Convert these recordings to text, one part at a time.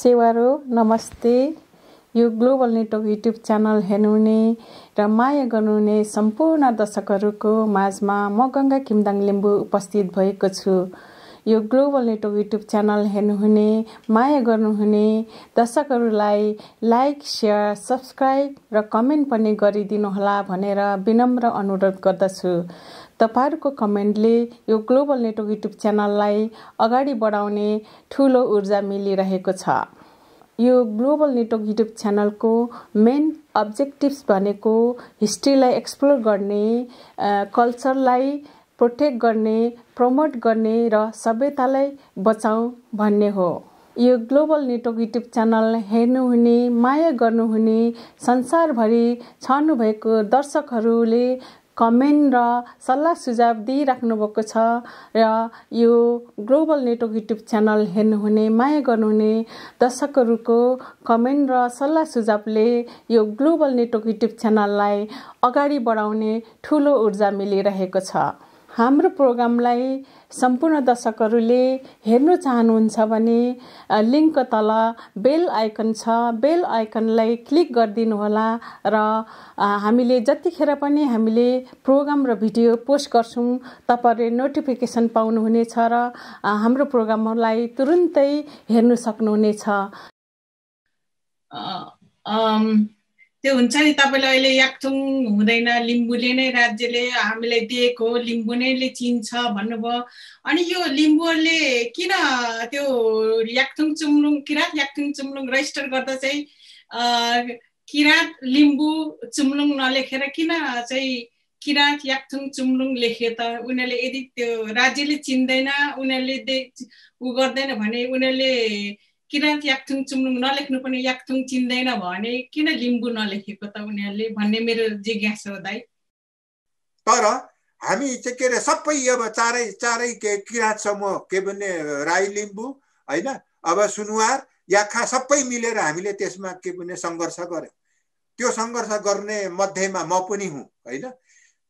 सेवारो नमस्ते। यो global network YouTube channel हेर्नुहुने र माया गर्नुहुने सम्पूर्ण दर्शकहरूको माझमा म गंगा किमदाङ लिम्बू उपस्थित भएको छु। यो ग्लोबल नेटवर्क युट्युब च्यानल हेर्नुहुने माया गर्नुहुने दर्शकहरूलाई लाइक, शेयर, सब्स्क्राइब र कमेन्ट पनि गरिदिनुहोला भनेर विनम्र अनुरोध गर्दछु। तपाईहरुको कमेन्टले यो ग्लोबल नेटवर्क युट्युब च्यानललाई अगाडि बढाउने ठूलो ऊर्जा मिलिरहेको छ। यो ग्लोबल नेटवर्क युट्युब च्यानलको मेन अब्जेक्टिभ्स भनेको हिस्ट्रीलाई एक्सप्लोर गर्ने, कल्चरलाई प्रोटेक्ट गर्ने, प्रमोट गर्ने र सभ्यतालाई बचाऊ भन्ने हो। यो ग्लोबल नेटवर्क युट्युब च्यानल हेर्नुहुने, माया गर्नुहुने, संसारभरि छाड्नु भएको दर्शकहरूले कमेन्ट र सल्लाह सुझाव दिइराख्नु भएको छ र यो ग्लोबल नेटवर्क युट्युब च्यानल हेर्नुहुने, माया गर्नुहुने दर्शकहरूको कमेन्ट र सल्लाह सुझावले यो ग्लोबल नेटवर्क युट्युब च्यानललाई अगाडि बढाउने ठूलो ऊर्जा मिलिरहेको छ। हाम्रो प्रोग्रामलाई सम्पूर्ण दर्शकहरूले हेर्न चाहनुहुन्छ भने लिंकको तल बेल आइकन छ, बेल आइकनलाई क्लिक गरिदिनु होला र हामीले जतिखेर पनि हामीले प्रोग्राम र भिडियो पोस्ट गर्छौं तपाईहरुले नोटिफिकेसन पाउनुहुनेछ र हाम्रो प्रोग्रामलाई तुरुन्तै हेर्न सक्नुहुनेछ। त्यो हुन्छ नि, तपाईले अहिले याक्थुङ हुँदैन, लिम्बूले नै राज्यले हामीलाई दिएको, लिम्बू नैले चिन्छ भन्नुभयो। अनि यो लिम्बूले किन त्यो याक्थुङ चुम्लुङ, किरात याक्थुङ चुम्लुङ रजिस्टर गर्दा चाहिँ किरात लिम्बू चुम्लुङ नलेखेर किन चाहिँ किरात याक्थुङ चुम्लुङ लेखे त? उनीहरूले यदि त्यो राज्यले चिन्दैन, उनीहरूले उ गर्दैन भने उनीहरूले किरात याक्थुङ चुम्लुङ नलेख्नु पनि याक्थुङ चिन्दैन भने किन लिम्बू नलेखेको त उनीहरूले भन्ने मेरो जिज्ञासा हो दाइ। तर हामी चाहिँ के रे सबै अब चारै किरात समूह के भन्ने राई लिम्बू हैन, अब सुनुवार याखा सबै मिलेर हामीले त्यसमा के भन्ने संघर्ष गर्यौं। त्यो संघर्ष गर्ने मध्येमा म पनि हुँ हैन।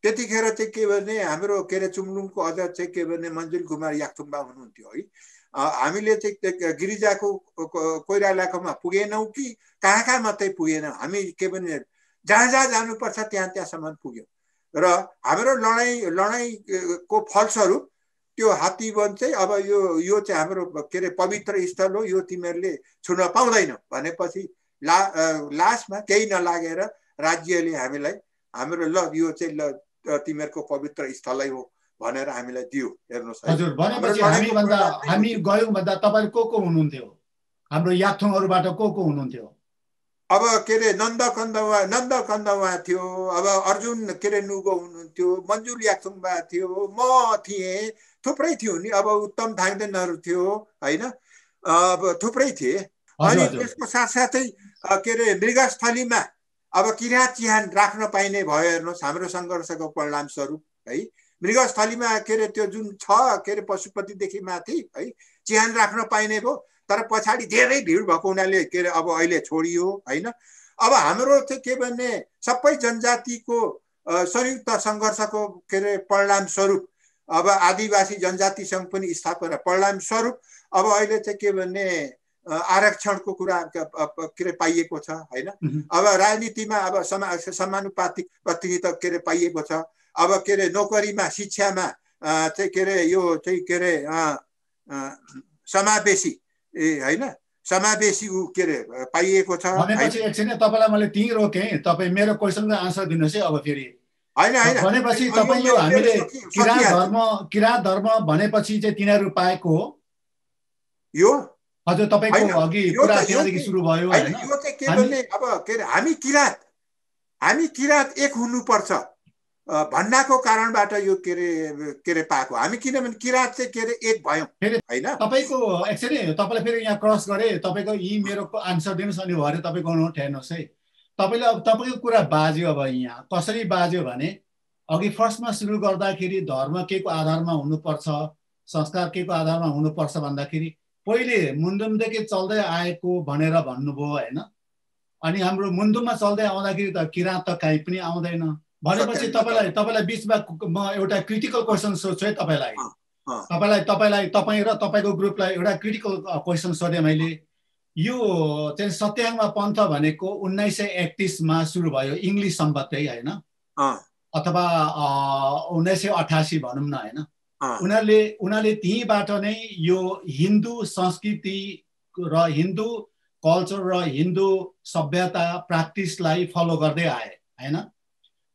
त्यतिखेर चाहिँ के भन्ने हाम्रो के रे चुम्लुङको अध्यक्ष चाहिँ के भन्ने मन्जुल कुमार याक्थुङबा हुनुहुन्थ्यो है। हामीले चाहिँ गिरिजाको कोइरालाकोमा पुगेनौं कि कहाँ मात्रै पुगेन, हामी के भन्ने जहाँ जानुपर्छ त्यहाँसम्म पुग्यौं र हाम्रो लडाईँको फलस्वरूप त्यो हात्तीवन चाहिँ अब यो चाहिँ हाम्रो के रे पवित्र स्थल हो, यो तिमीहरूले छुन पाउँदैनौ भनेपछि लास्टमा केही नलागेर राज्यले हामीलाई हाम्रो ल यो चाहिँ ल तिमीहरूको पवित्र स्थलै हो भनेर हामीलाई दियो। हेर्नुस् हजुर, भनेपछि हामी गयौं भन्दा तपाईहरु को हुनुहुन्थ्यो? हाम्रो याक्थुङहरुबाट को हुनुहुन्थ्यो? अब के रे नन्दकन्दवा थियो, अब अर्जुन के रे नुगो हुनुहुन्थ्यो, मन्जुल याक्थुङबा थियो, म थिए, थुप्रै थियो नि। अब उत्तम थाङदेनहरु थियो हैन, अब थुप्रै थिए। अनि त्यसको साथसाथै के रे मृगस्थलीमा अब किरात चिहान राख्न पाइने भयो। हेर्नुस् हाम्रो संघर्षको परिणाम स्वरूप है, मृगस्थलीमा के रे त्यो जुन छ के रे पशुपतिदेखि माथि है चिहान राख्न पाइने भयो। तर पछाडी धेरै भिड भएको हुनाले के रे अब अहिले छोडियो हैन। अब हाम्रो चाहिँ के भन्ने सबै जनजातिको संयुक्त संघर्षको के रे परिणाम स्वरूप अब आदिवासी जनजाति संघ पनि स्थापना परिणाम स्वरूप अब अहिले चाहिँ के भन्ने आरक्षणको कुरा के रे पाइएको छ हैन। अब राजनीतिमा अब समानुपातिक प्रतिनिधित्व के रे पाइएको छ। अब के रे नोकरीमा, शिक्षामा चाहिँ के रे यो चाहिँ के रे समावेशी हैन, समावेशी के रे पाइएको छ। भनेपछि एकछिन तपाईलाई मैले त्यही रोके, तपाई मेरो क्वेशनको आन्सर दिनुस् है। अब फेरि हैन भनेपछि तपाई यो हामीले किरात धर्म भनेपछि चाहिँ तिनीहरु पाएको हो यो? हजुर, तपाईको अघि कुरा त्यहाँदेखि सुरु भयो हैन। यो चाहिँ के भन्ने अब के रे हामी किरात एक हुनुपर्छ भन्नाको कारणबाट यो के रे पाएको हामी, किनभने किरात चाहिँ के रे एक भयौं हैन। तपाईको एक्चुअली तपाईले फेरि यहाँ क्रस गरे, तपाईको यी मेरो आन्सर दिनुस् अनि भरे तपाईको नोट हेर्नुस् है। तपाईले अब तपाईको कुरा बाज्यो। अब यहाँ कसरी बाज्यो भने अघि फर्स्टमा सुरु गर्दाखेरि धर्म केको आधारमा हुनुपर्छ, संस्कार केको आधारमा हुनुपर्छ भन्दाखेरि पहिले मुन्दुमदेखि चल्दै आएको भनेर भन्नुभयो हैन। अनि हाम्रो मुन्दुममा चल्दै आउँदाखेरि त किरात त काहीँ पनि आउँदैन भनेपछि तपाईलाई बीचमा म एउटा क्रिटिकल क्वेशन सोध्छु है। तपाईलाई र तपाईको ग्रुपलाई एउटा क्रिटिकल क्वेशन सोधे मैले। यो चाहिँ सत्याङ्ग पन्थ भनेको 1931 मा सुरु भयो, इङ्ग्लिस सम्बन्धै हैन, अथवा 1988 भनौँ न हैन। उनीहरूले त्यहीबाट नै यो हिन्दू संस्कृति र हिन्दू कल्चर र हिन्दू सभ्यता प्र्याक्टिसलाई फलो गर्दै आए हैन।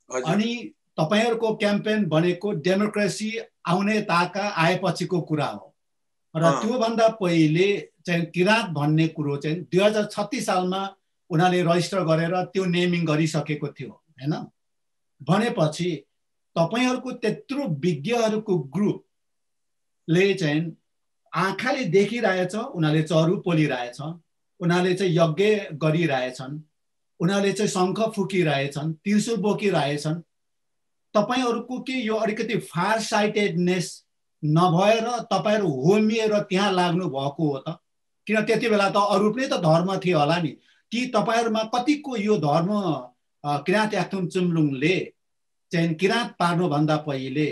अनि तपाईहरुको क्याम्पेन भनेको डेमोक्रेसी आउने ताका आएपछिको कुरा हो र त्यो भन्दा पहिले चाहिँ किराँत भन्ने कुरो चाहिँ 2036 सालमा उनीहरूले रजिस्टर गरेर त्यो नेमिङ गरिसकेको थियो हैन। भनेपछि तपाईहरुको त्यत्रो विज्ञहरूको ग्रुपले चाहिँ आँखाले देखिरहेछ, उनीहरूले चरु पोलिरहेछ, उनीहरूले चाहिँ यज्ञ गरिरहेछन्, उनीहरूले चाहिँ शंख फुकिरहेछन्, त्रिशूल बोकिरहेछन्। तपाईहरुको के यो अलिकति फार साइटेडनेस नभएर तपाईहरु होमिएर त्यहाँ लाग्नु भएको हो त? किन त्यति बेला त अरु पनि त धर्म थियो होला नि। कि तपाईहरुमा कतिको यो धर्म किराँत याक्थुङ चुम्लुङले चाहिँ किराँत पार्नु भन्दा पहिले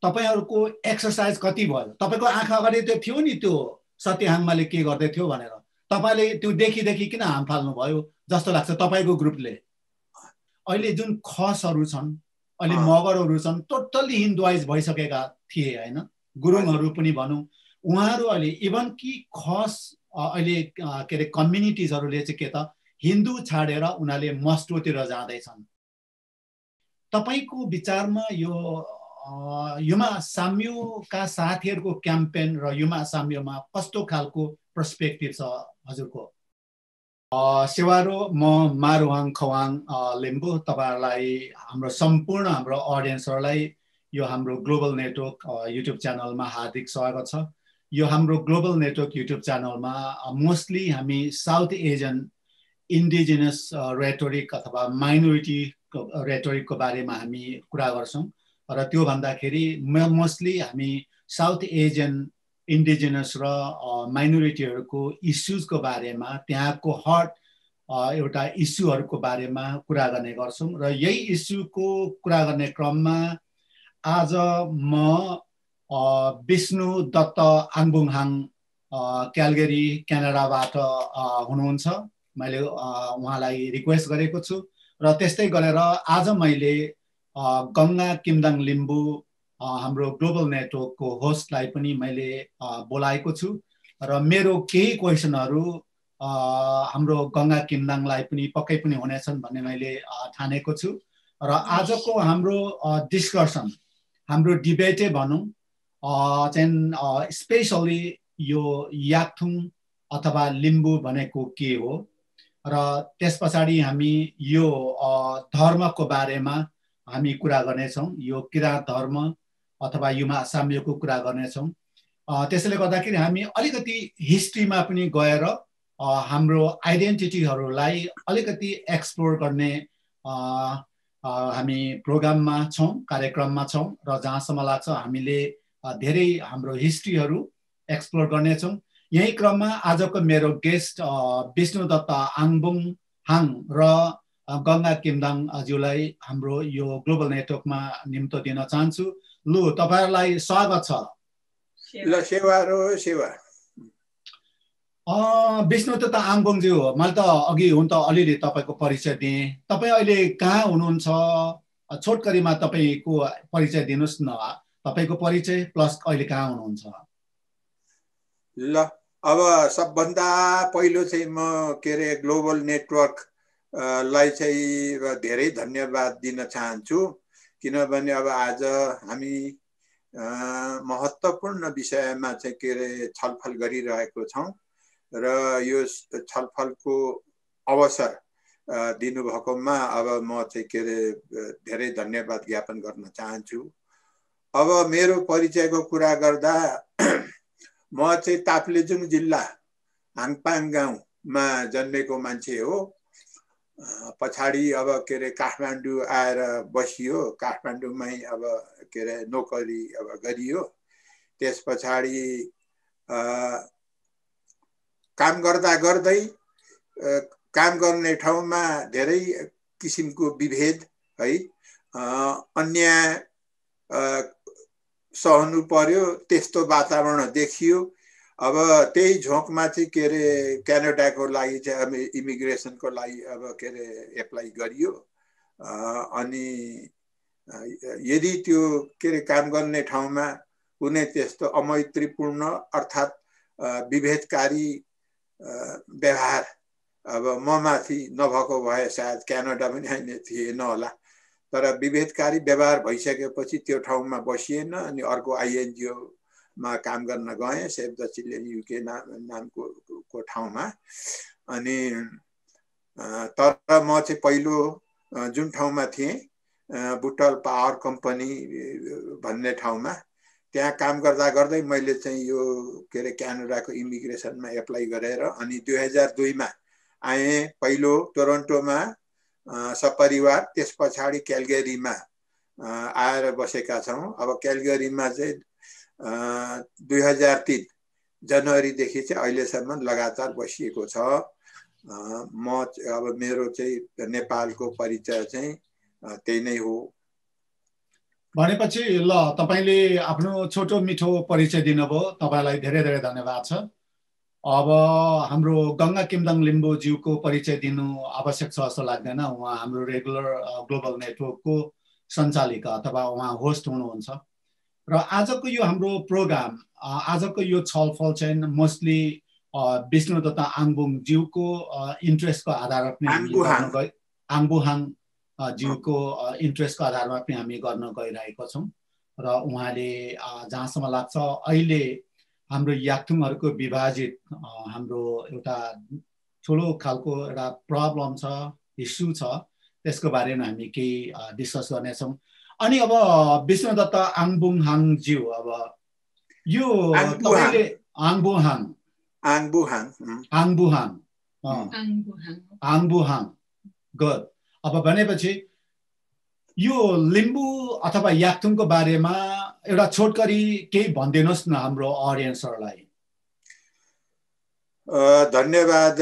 तपाईहरुको एक्सरसाइज कति भयो? तपाईको आँखा अगाडि त्यो थियो नि, त्यो सत्यहाङमाले के गर्दै थियो भनेर। तपाईले त्यो देखि किन हाम फाल्नु भयो जस्तो लाग्छ तपाईको ग्रुपले? अहिले जुन खसहरु छन्, अहिले मगरहरु छन्, टोटली हिन्दुवाइज भइसकेका थिए हैन। गुरुङहरु पनि भनौं, उहाँहरु अहिले इभन कि खस अहिले के रे कम्युनिटिजहरुले चाहिँ के त हिन्दू छाडेर उनीहरूले मस्टोतिर जाँदैछन्। तपाईको विचारमा यो युमा साम्योका साथीहरुको क्याम्पेन र युमा साम्योमा कस्तो खालको पर्सपेक्टिभ छ हजुरको? सेवारो, म मारुहाङ खवाङ लिम्बू, तपाईहरुलाई हाम्रो सम्पूर्ण हाम्रो ऑडियन्सहरुलाई यो हाम्रो ग्लोबल नेटवर्क युट्युब च्यानलमा हार्दिक स्वागत छ। यो हाम्रो ग्लोबल नेटवर्क युट्युब च्यानलमा मोस्टली हामी साउथ एशियन इन्डिजिनस रेटोरिक अथवा माइनोरिटी रेटोरिकको बारेमा हामी कुरा गर्छौं र त्यो भन्दाखेरि मोस्टली हामी साउथ एशियन इन्डिजिनस र माइनोरिटीहरुको इश्यूजको बारेमा, त्यहाँको हट एउटा इश्यूहरुको बारेमा कुरा गर्ने गर्छौं र यही इश्यूको कुरा गर्ने क्रममा आज म विष्णु दत्त आङबुङहाङ क्यालगरी क्यानाडाबाट हुनुहुन्छ। मैले उहाँलाई रिक्वेस्ट गरेको छु र त्यस्तै गरेर आज मैले गंगा किमदाङ लिम्बू हाम्रो ग्लोबल नेटवर्कको होस्टलाई पनि मैले बोलाएको छु र मेरो केही क्वेशनहरु हाम्रो गंगा किमदाङलाई पनि पक्कै पनि हुनेछन् भन्ने मैले ठानेको छु र आजको हाम्रो डिस्कसन, हाम्रो डिबेटै भनौं चाहिँ स्पेशली यो याक्थुङ अथवा लिम्बू भनेको के हो र त्यसपछि हामी यो धर्मको बारेमा हामी कुरा गर्नेछौं। यो किराँत धर्म अथवा युमा साम्यको कुरा गर्नेछौं। त्यसैले गर्दाखेरि हामी अलिकति हिस्ट्रीमा पनि गएर हाम्रो आइडेन्टिटीहरुलाई अलिकति एक्सप्लोर गर्ने हामी प्रोग्राममा छौं, कार्यक्रममा छौं र जहाँसम्म लाग्छ हामीले धेरै हाम्रो हिस्ट्रीहरु एक्सप्लोर गर्नेछौं। यही क्रममा आजको मेरो गेस्ट विष्णु दत्त आङबुङहाङ र गंगा किमदाङ ज्यूलाई हाम्रो यो ग्लोबल नेटवर्कमा निम्तो दिन चाहन्छु। लु, तपाईहरुलाई स्वागत छ। ल सेवारो सेवा। विष्णु दत्त आङबुङ ज्यू, मैले त अघि हुन त अलिअलि तपाईको परिचय दिए। तपाई अहिले कहाँ हुनुहुन्छ? छोटकरीमा तपाईको परिचय दिनुस् न। तपाईको परिचय प्लस अहिले कहाँ हुनुहुन्छ? ल, अब सबभन्दा पहिलो चाहिँ म के रे ग्लोबल नेटवर्क लाई चाहिँ धेरै धन्यवाद दिन चाहन्छु, किनभने अब आज हामी महत्त्वपूर्ण विषयमा चाहिँ के रे छलफल गरिरहेको छौं र यो छलफलको अवसर दिनुभएकोमा अब म चाहिँ के रे धेरै धन्यवाद ज्ञापन गर्न चाहन्छु। अब मेरो परिचयको कुरा गर्दा म चाहिँ ताप्लेजुङ जिल्ला हाङपाङ गाउँमा जन्मेको मान्छे हो। पछाडी अब के रे काठमाडौँ आएर बसियो, काठमाडौँमै अब के रे नोकरी अब गरियो। त्यस पछाडी काम गर्दा गर्दै काम गर्ने ठाउँमा धेरै किसिमको विभेद है, अन्याय सहनु पर्यो, त्यस्तो वातावरण देखियो अब त्यही झोकमा चाहिँ के अरे क्यानाडाको लागि चाहिँ अब इमिग्रेसनको लागि अब के अरे एप्लाई गरियो। अनि यदि त्यो के अरे काम गर्ने ठाउँमा कुनै त्यस्तो अमैत्रीपूर्ण अर्थात् विभेदकारी व्यवहार अब ममाथि नभएको भए सायद क्यानाडा पनि थिएन होला, तर विभेदकारी व्यवहार भइसकेपछि त्यो ठाउँमा बसिएन। अनि अर्को INGO मा काम गर्न गएँ, सेभ द चिल्ड्रेन UK नामको ठाउँमा। अनि तर म चाहिँ पहिलो जुन ठाउँमा थिएँ बुटल पावर कम्पनी भन्ने ठाउँमा, त्यहाँ काम गर्दा गर्दै मैले चाहिँ यो के अरे क्यानाडाको इमिग्रेसनमा एप्लाई गरेर अनि 2002 मा आएँ। पहिलो टोरन्टोमा सपरिवार, त्यस पछाडि क्यालगरीमा आएर बसेका छौँ। अब क्यालगरीमा चाहिँ 2003 जनवरीदेखि चाहिँ अहिलेसम्म लगातार बसिएको छ। म अब मेरो चाहिँ नेपालको परिचय चाहिँ त्यही नै हो। भनेपछि ल तपाईले आफ्नो छोटो मिठो परिचय दिनुभयो, तपाईलाई धेरै धेरै धन्यवाद छ। अब हाम्रो गंगा किमदाङ लिम्बू ज्यूको परिचय दिनु आवश्यक छ जस्तो लाग्दैन। उहाँ हाम्रो रेगुलर ग्लोबल नेटवर्कको सञ्चालिका अथवा उहाँ होस्ट हुनुहुन्छ। र आजको यो हाम्रो प्रोग्राम, आजको यो छलफल चाहिँ मोस्टली विष्णुदत्त आङबुङ ज्यूको इन्ट्रेस्टको आधारमा पनि हामी गर्न गए, आङबुहाङ ज्यूको इन्ट्रेस्टको आधारमा पनि हामी गर्न गइरहेको छौँ। र उहाँले जहाँसम्म लाग्छ अहिले हाम्रो याक्थुङहरूको विभाजित हाम्रो एउटा ठुलो खालको एउटा प्रब्लम छ, इस्यु छ, त्यसको बारेमा हामी केही डिस्कस गर्नेछौँ। अनि अब विष्णुदत्त आङबुहाङ ज्यू, अब यो तपाईले आङबुहाङ गुड। अब भनेपछि यो लिम्बू अथवा याक्थुङको बारेमा एउटा छोटकरी केही भनिदिनुहोस् न हाम्रो अडियन्सहरूलाई। धन्यवाद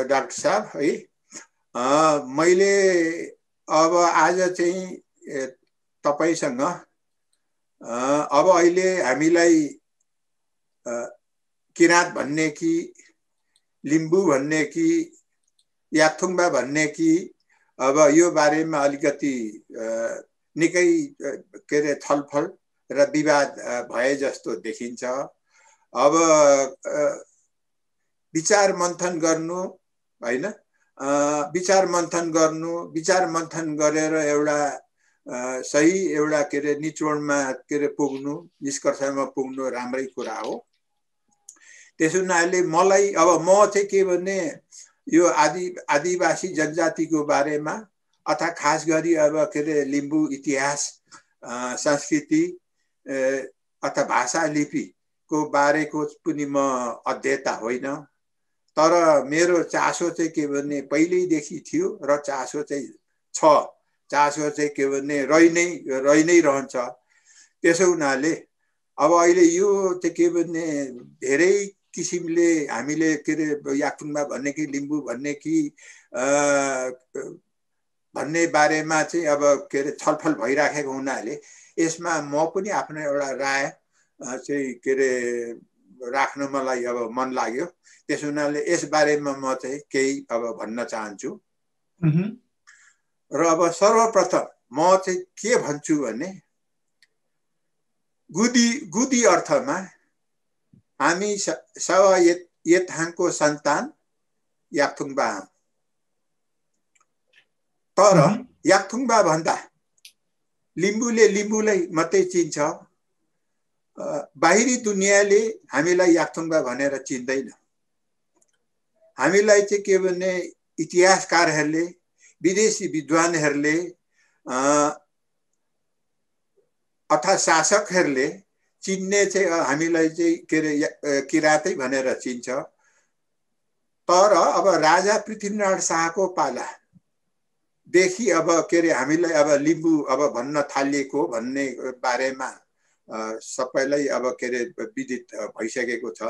डाक्टर साहब है। मैले अब आज चाहिँ तपाईसँग अब अहिले हामीलाई किराँत भन्ने कि लिम्बू भन्ने कि याक्थुङबा भन्ने कि अब यो बारेमा अलिकति निकै के अरे छलफल र विवाद भए जस्तो देखिन्छ। अब विचार मन्थन गर्नु हैन, विचार मन्थन गरेर एउटा सही एउटा के अरे निचोडमा के अरे पुग्नु, निष्कर्षमा पुग्नु राम्रै कुरा हो। त्यसो हुनाले मलाई अब म चाहिँ के भने यो आदिवासी जनजातिको बारेमा अथवा खास गरी अब के अरे लिम्बू इतिहास, संस्कृति अथवा भाषा लिपिको बारेको पनि म अध्येता होइन, तर मेरो चासो चाहिँ के भने पहिल्यैदेखि थियो र चासो चाहिँ छ। चासो चाहिँ के भने रहि नै रहन्छ। त्यसो हुनाले अब अहिले यो चाहिँ के भने धेरै किसिमले हामीले के अरे याक्थुङबा भन्ने कि लिम्बू भन्ने कि भन्ने बारेमा चाहिँ अब के अरे छलफल भइराखेको हुनाले यसमा म पनि आफ्नो एउटा राय चाहिँ के अरे राख्न मलाई अब मन लाग्यो। त्यसो हुनाले यस बारेमा म चाहिँ केही अब भन्न चाहन्छु। र अब सर्वप्रथम म चाहिँ के भन्छु भने गुदी अर्थमा हामी सवा येथाङको सन्तान याक्थुङबा हौं। तर याक्थुङबा भन्दा लिम्बूले लिम्बूलाई मात्रै चिन्छ। बाहिरी दुनियाँले हामीलाई याक्थुङबा भनेर चिन्दैन। हामीलाई चाहिँ के भने इतिहासकारहरूले, विदेशी विद्वानहरूले अथवा शासकहरूले चिन्ने चाहिँ हामीलाई चाहिँ के अरे किराँतै भनेर चिन्छ। तर अब राजा पृथ्वीनारायण शाहको पालादेखि अब के अरे हामीलाई अब लिम्बू अब भन्न थालिएको भन्ने बारेमा सबैलाई अब के अरे विदित भइसकेको छ।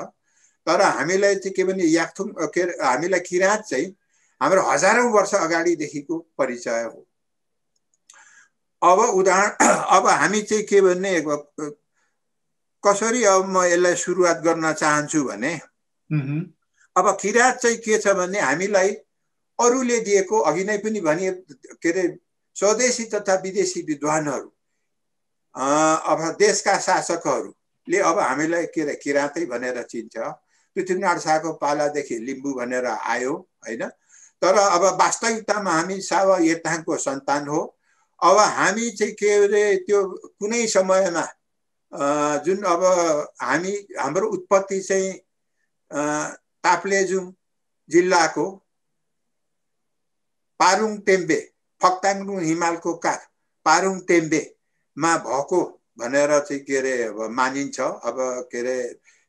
तर हामीलाई चाहिँ के भने याक्थुङ के अरे हामीलाई किराँत चाहिँ हाम्रो हजारौं वर्ष अगाडिदेखिको परिचय हो। अब हामी चाहिँ के भने कसरी अब म यसलाई सुरुवात गर्न चाहन्छु भने अब किरात चाहिँ के छ भने हामीलाई अरूले दिएको अघि नै पनि भने के अरे स्वदेशी तथा विदेशी विद्वानहरू अब देशका शासकहरूले अब हामीलाई के अरे किराँतै भनेर चिन्छ। पृथ्वीनारायण शाहको पालादेखि लिम्बू भनेर आयो हैन। तर अब वास्तविकतामा हामी सावा येताङको सन्तान हो। अब हामी चाहिँ के अरे त्यो कुनै समयमा जुन अब हाम्रो उत्पत्ति चाहिँ ताप्लेजुङ जिल्लाको पारुङ टेम्बे फक्ताङरुङ हिमालको काख पारुङ टेम्बेमा भएको भनेर चाहिँ के अरे अब मानिन्छ। अब के अरे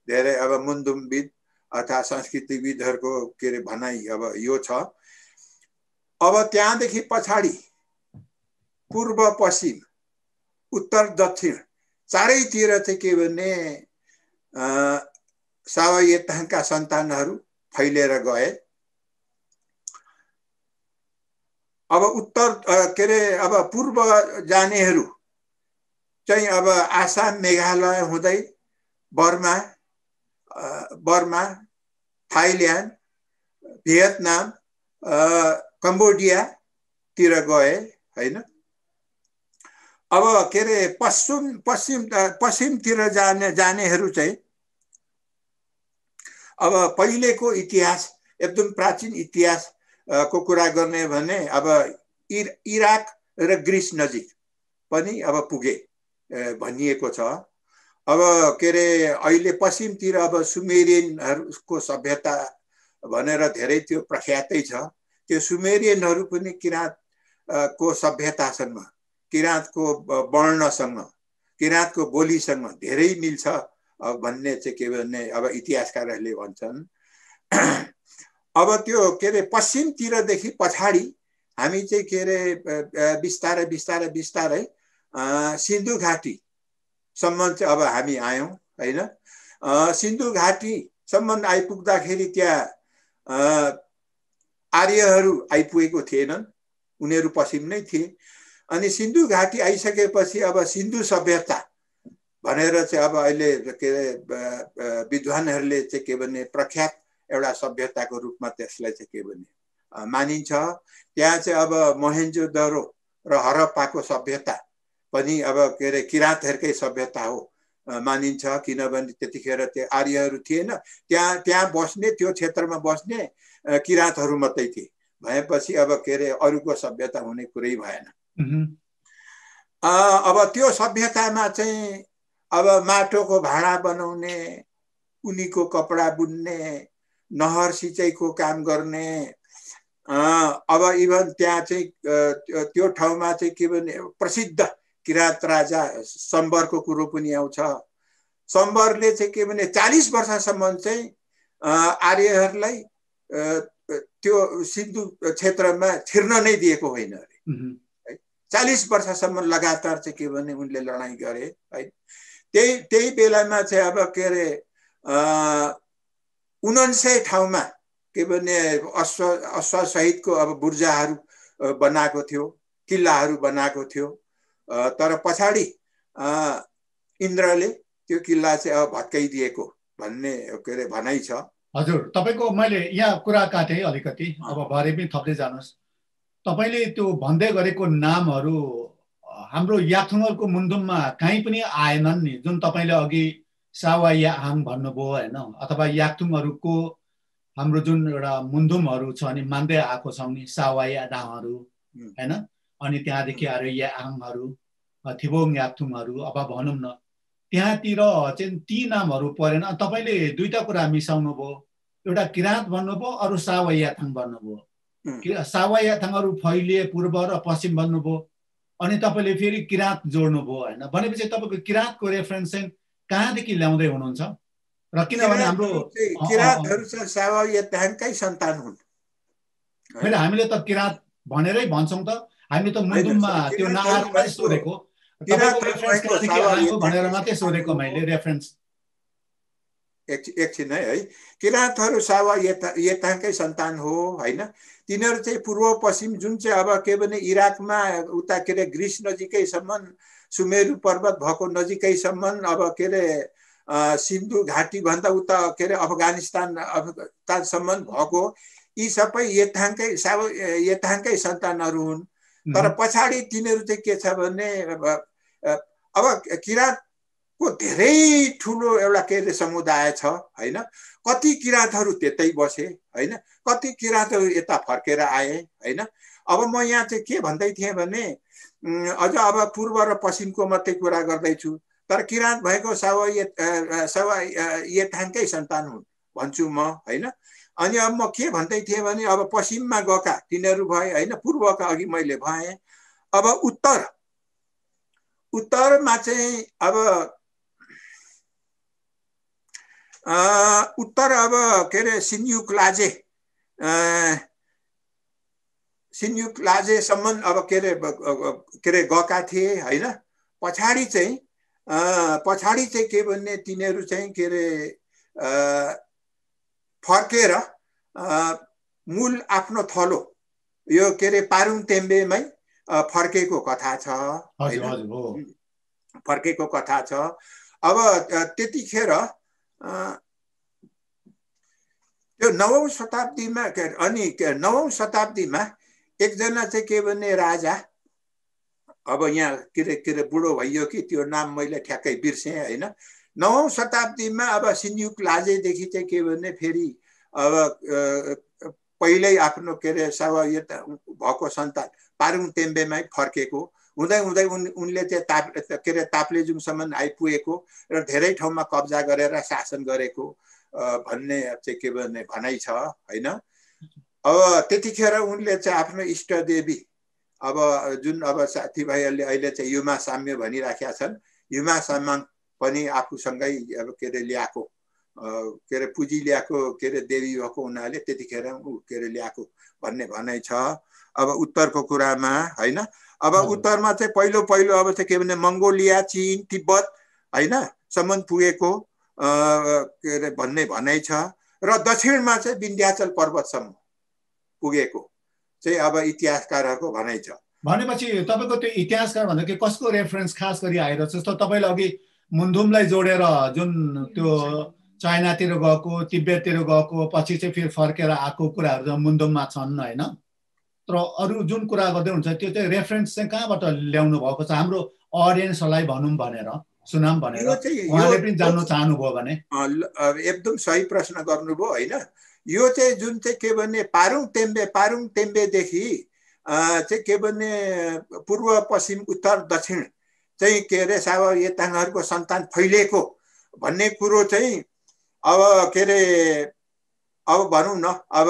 धेरै अब मुन्दुमविद अथवा संस्कृतिविदहरूको के अरे भनाइ अब यो छ। अब त्यहाँदेखि पछाडि पूर्व पश्चिम उत्तर दक्षिण चारैतिर चाहिँ के भने सावा येताङका सन्तानहरू फैलिएर गए। अब उत्तर के अरे अब पूर्व जानेहरू चाहिँ अब आसाम मेघालय हुँदै बर्मा थाइल्यान्ड भियतनाम कम्बोडियातिर गए हैन। अब के अरे पश्चिमतिर जानेहरू चाहिँ अब पहिलेको इतिहास एकदम प्राचीन इतिहास को कुरा गर्ने भने अब इराक र ग्रीस नजिक पनि अब पुगे भनिएको छ। अब के अरे अहिले पश्चिमतिर अब सुमेरियनहरूको सभ्यता भनेर धेरै त्यो प्रख्यातै छ। त्यो सुमेरियनहरू पनि किराँतको सभ्यतासँग किराँतको वर्णसँग किराँतको बोलीसँग धेरै मिल्छ भन्ने चाहिँ के भने अब इतिहासकारहरूले भन्छन्। अब त्यो के अरे पश्चिमतिरदेखि पछाडि हामी चाहिँ के अरे बिस्तारै बिस्तारै बिस्तारै सिन्धु घाटीसम्म चाहिँ अब हामी आयौँ हैन। सिन्धु घाटीसम्म आइपुग्दाखेरि त्यहाँ आर्यहरू आइपुगेको थिएनन्, उनीहरू पश्चिम नै थिए। अनि सिन्धु घाटी आइसकेपछि अब सिन्धु सभ्यता भनेर चाहिँ अब अहिले के अरे विद्वानहरूले चाहिँ के भने प्रख्यात एउटा सभ्यताको रूपमा त्यसलाई चाहिँ के भने मानिन्छ। त्यहाँ चाहिँ अब मोहेन्जोदरो र हरप्पाको सभ्यता पनि अब के अरे किराँतहरूकै सभ्यता हो मानिन्छ। किनभने त्यतिखेर त्यो आर्यहरू थिएन, त्यहाँ बस्ने त्यो क्षेत्रमा बस्ने किराँतहरू मात्रै थिए। भएपछि अब के अरे अरूको सभ्यता हुने कुरै भएन। अब त्यो सभ्यतामा चाहिँ अब माटोको भाँडा बनाउने, उनीको कपडा बुन्ने, नहर सिँचाइको काम गर्ने, अब इभन त्यहाँ चाहिँ त्यो ठाउँमा चाहिँ के भने प्रसिद्ध किराँत राजा सम्बरको कुरो पनि आउँछ। सम्बरले चाहिँ के भने 40 वर्षसम्म चाहिँ आर्यहरूलाई त्यो सिन्धु क्षेत्रमा छिर्न नै दिएको होइन अरे। 40 वर्षसम्म लगातार चाहिँ के भने उनले लडाइँ गरे है। त्यही बेलामा चाहिँ अब के अरे 49 ठाउँमा के भने अश्व सहितको अब बुर्जाहरू बनाएको थियो, किल्लाहरू बनाएको थियो। तर पछाडि इन्द्रले त्यो किल्ला चाहिँ अब भत्काइदिएको भन्ने के अरे भनाइ छ। हजुर, तपाईको मैले यहाँ कुरा काटेँ अलिकति, अब भरे पनि थप्दै जानुहोस्। तपाईले त्यो भन्दै गरेको नामहरू हाम्रो याथुङहरूको मुन्दुममा कहीँ पनि आएनन् नि, जुन तपाईले अघि सावा याहाङ भन्नुभयो हैन, अथवा याथुङहरूको हाम्रो जुन एउटा मुन्दुमहरू छ नि मान्दै आएको छौँ नि सावा यादाङहरू हैन, अनि त्यहाँदेखि आएर याहाङहरू, थिबोङ याथुङहरू, अब भनौँ न त्यहाँतिर चाहिँ ती नामहरू परेन। तपाईले दुईटा कुरा मिसाउनु भयो, एउटा किराँत भन्नुभयो, अरू सावा याथाङ भन्नुभयो। सावा याथाङहरू फैलिए पूर्व र पश्चिम भन्नुभयो, अनि तपाईले फेरि किराँत जोड्नुभयो हैन। भनेपछि तपाईको किराँतको रेफरेन्स चाहिँ कहाँदेखि ल्याउँदै हुनुहुन्छ? र किनभने हाम्रो किराँतहरू चाहिँ सावा याथाङकै सन्तान हुन्। हैन, हामीले त किराँत भनेरै भन्छौँ त, हामी त मुन्दुममा त्यो नआएर मात्रै सोधेको, तपाईको रेफरेन्स कहाँदेखि आएको भनेर मात्रै सोधेको मैले रेफरेन्स। एकछिन है, किराँतहरू सावा याथाङकै सन्तान हो हैन। तिनीहरू चाहिँ पूर्व पश्चिम जुन चाहिँ अब के भने इराकमा उता के अरे ग्रिस नजिकैसम्म, सुमेरु पर्वत भएको नजिकैसम्म अब के अरे सिन्धु घाटी भन्दा उता के अरे अफगानिस्तानसम्म भएको यी सबै यथाङ्कै सन्तानहरू हुन्। तर पछाडि तिनीहरू चाहिँ के छ भने अब किराँतको धेरै ठुलो एउटा के अरे समुदाय छ हैन। कति किराँतहरू त्यतै बसे हैन, कति किराँतहरू यता फर्केर आए हैन। अब म यहाँ चाहिँ के भन्दै थिएँ भने अझ अब पूर्व र पश्चिमको मात्रै कुरा गर्दैछु, तर किराँत भएको सवा यथाङ्कै सन्तान हुन् भन्छु म हैन। अनि अब म के भन्दै थिएँ भने अब पश्चिममा गएका तिनीहरू भए हैन, पूर्वका अघि मैले भएँ। अब उत्तरमा चाहिँ अब उत्तर अब के अरे सिन्युक लाजेसम्म अब के अरे गएका थिए हैन। पछाडि चाहिँ के भन्ने तिनीहरू चाहिँ के अरे फर्केर मूल आफ्नो थलो यो के अरे पारुङ तेम्बेमै फर्केको कथा छ हैन, फर्केको कथा छ। अब त्यतिखेर त्यो 9औं शताब्दीमा अनि 9औं शताब्दीमा एकजना चाहिँ के भन्ने राजा, अब यहाँ के अरे बुढो भइयो कि त्यो नाम मैले ठ्याक्कै बिर्सेँ हैन। 9औं शताब्दीमा अब सिन्युक लाजेदेखि चाहिँ के भन्ने फेरि अब पहिल्यै आफ्नो के अरे भएको सन्तान पारुङ तेम्बेमै फर्केको हुँदै हुँदै उनले चाहिँ के अरे ताप्लेजुङसम्म आइपुगेको र धेरै ठाउँमा कब्जा गरेर शासन गरेको भन्ने चाहिँ के भन्ने भनाइ छ हैन। अब त्यतिखेर उनले चाहिँ आफ्नो इष्टदेवी अब जुन अब साथीभाइहरूले अहिले चाहिँ युमा साम्य भनिराखेका छन्, युमा साम्याङ पनि आफूसँगै अब के अरे ल्याएको के अरे पुँजी ल्याएको के अरे देवी भएको हुनाले त्यतिखेर के अरे ल्याएको भन्ने भनाइ छ अब उत्तरको कुरामा हैन। अब उत्तरमा चाहिँ पहिलो अब चाहिँ के भने मङ्गोलिया, चीन, तिब्बत हैन सम्म पुगेको के अरे भन्ने भनाइ छ र दक्षिणमा चाहिँ विन्ध्याचल पर्वतसम्म पुगेको चाहिँ अब इतिहासकारहरूको भनाइ छ। भनेपछि तपाईको त्यो इतिहासकार भन्दा के कसको रेफरेन्स खास गरी आइरहेछ? जस्तो तपाईले अघि मुन्धुमलाई जोडेर जुन त्यो चाइनातिर गएको, तिब्बततिर गएको, पछि चाहिँ फेरि फर्केर आएको कुराहरू चाहिँ मुन्धुममा छन् हैन। तर अरु जुन कुरा गर्दै हुन्छ त्यो चाहिँ रेफरेन्स चाहिँ कहाँबाट ल्याउनु भएको छ हाम्रो अडियन्सलाई भनौं भनेर सुनाम भनेर उहाँले पनि जान्न चाहनुभयो भने? एकदम सही प्रश्न गर्नुभयो हैन। यो चाहिँ जुन चाहिँ के भन्ने पारुङ तेम्बेदेखि चाहिँ के भन्ने पूर्व पश्चिम उत्तर दक्षिण चाहिँ के अरे यताङहरूको सन्तान फैलिएको भन्ने कुरो चाहिँ अब के अरे अब भनौँ न अब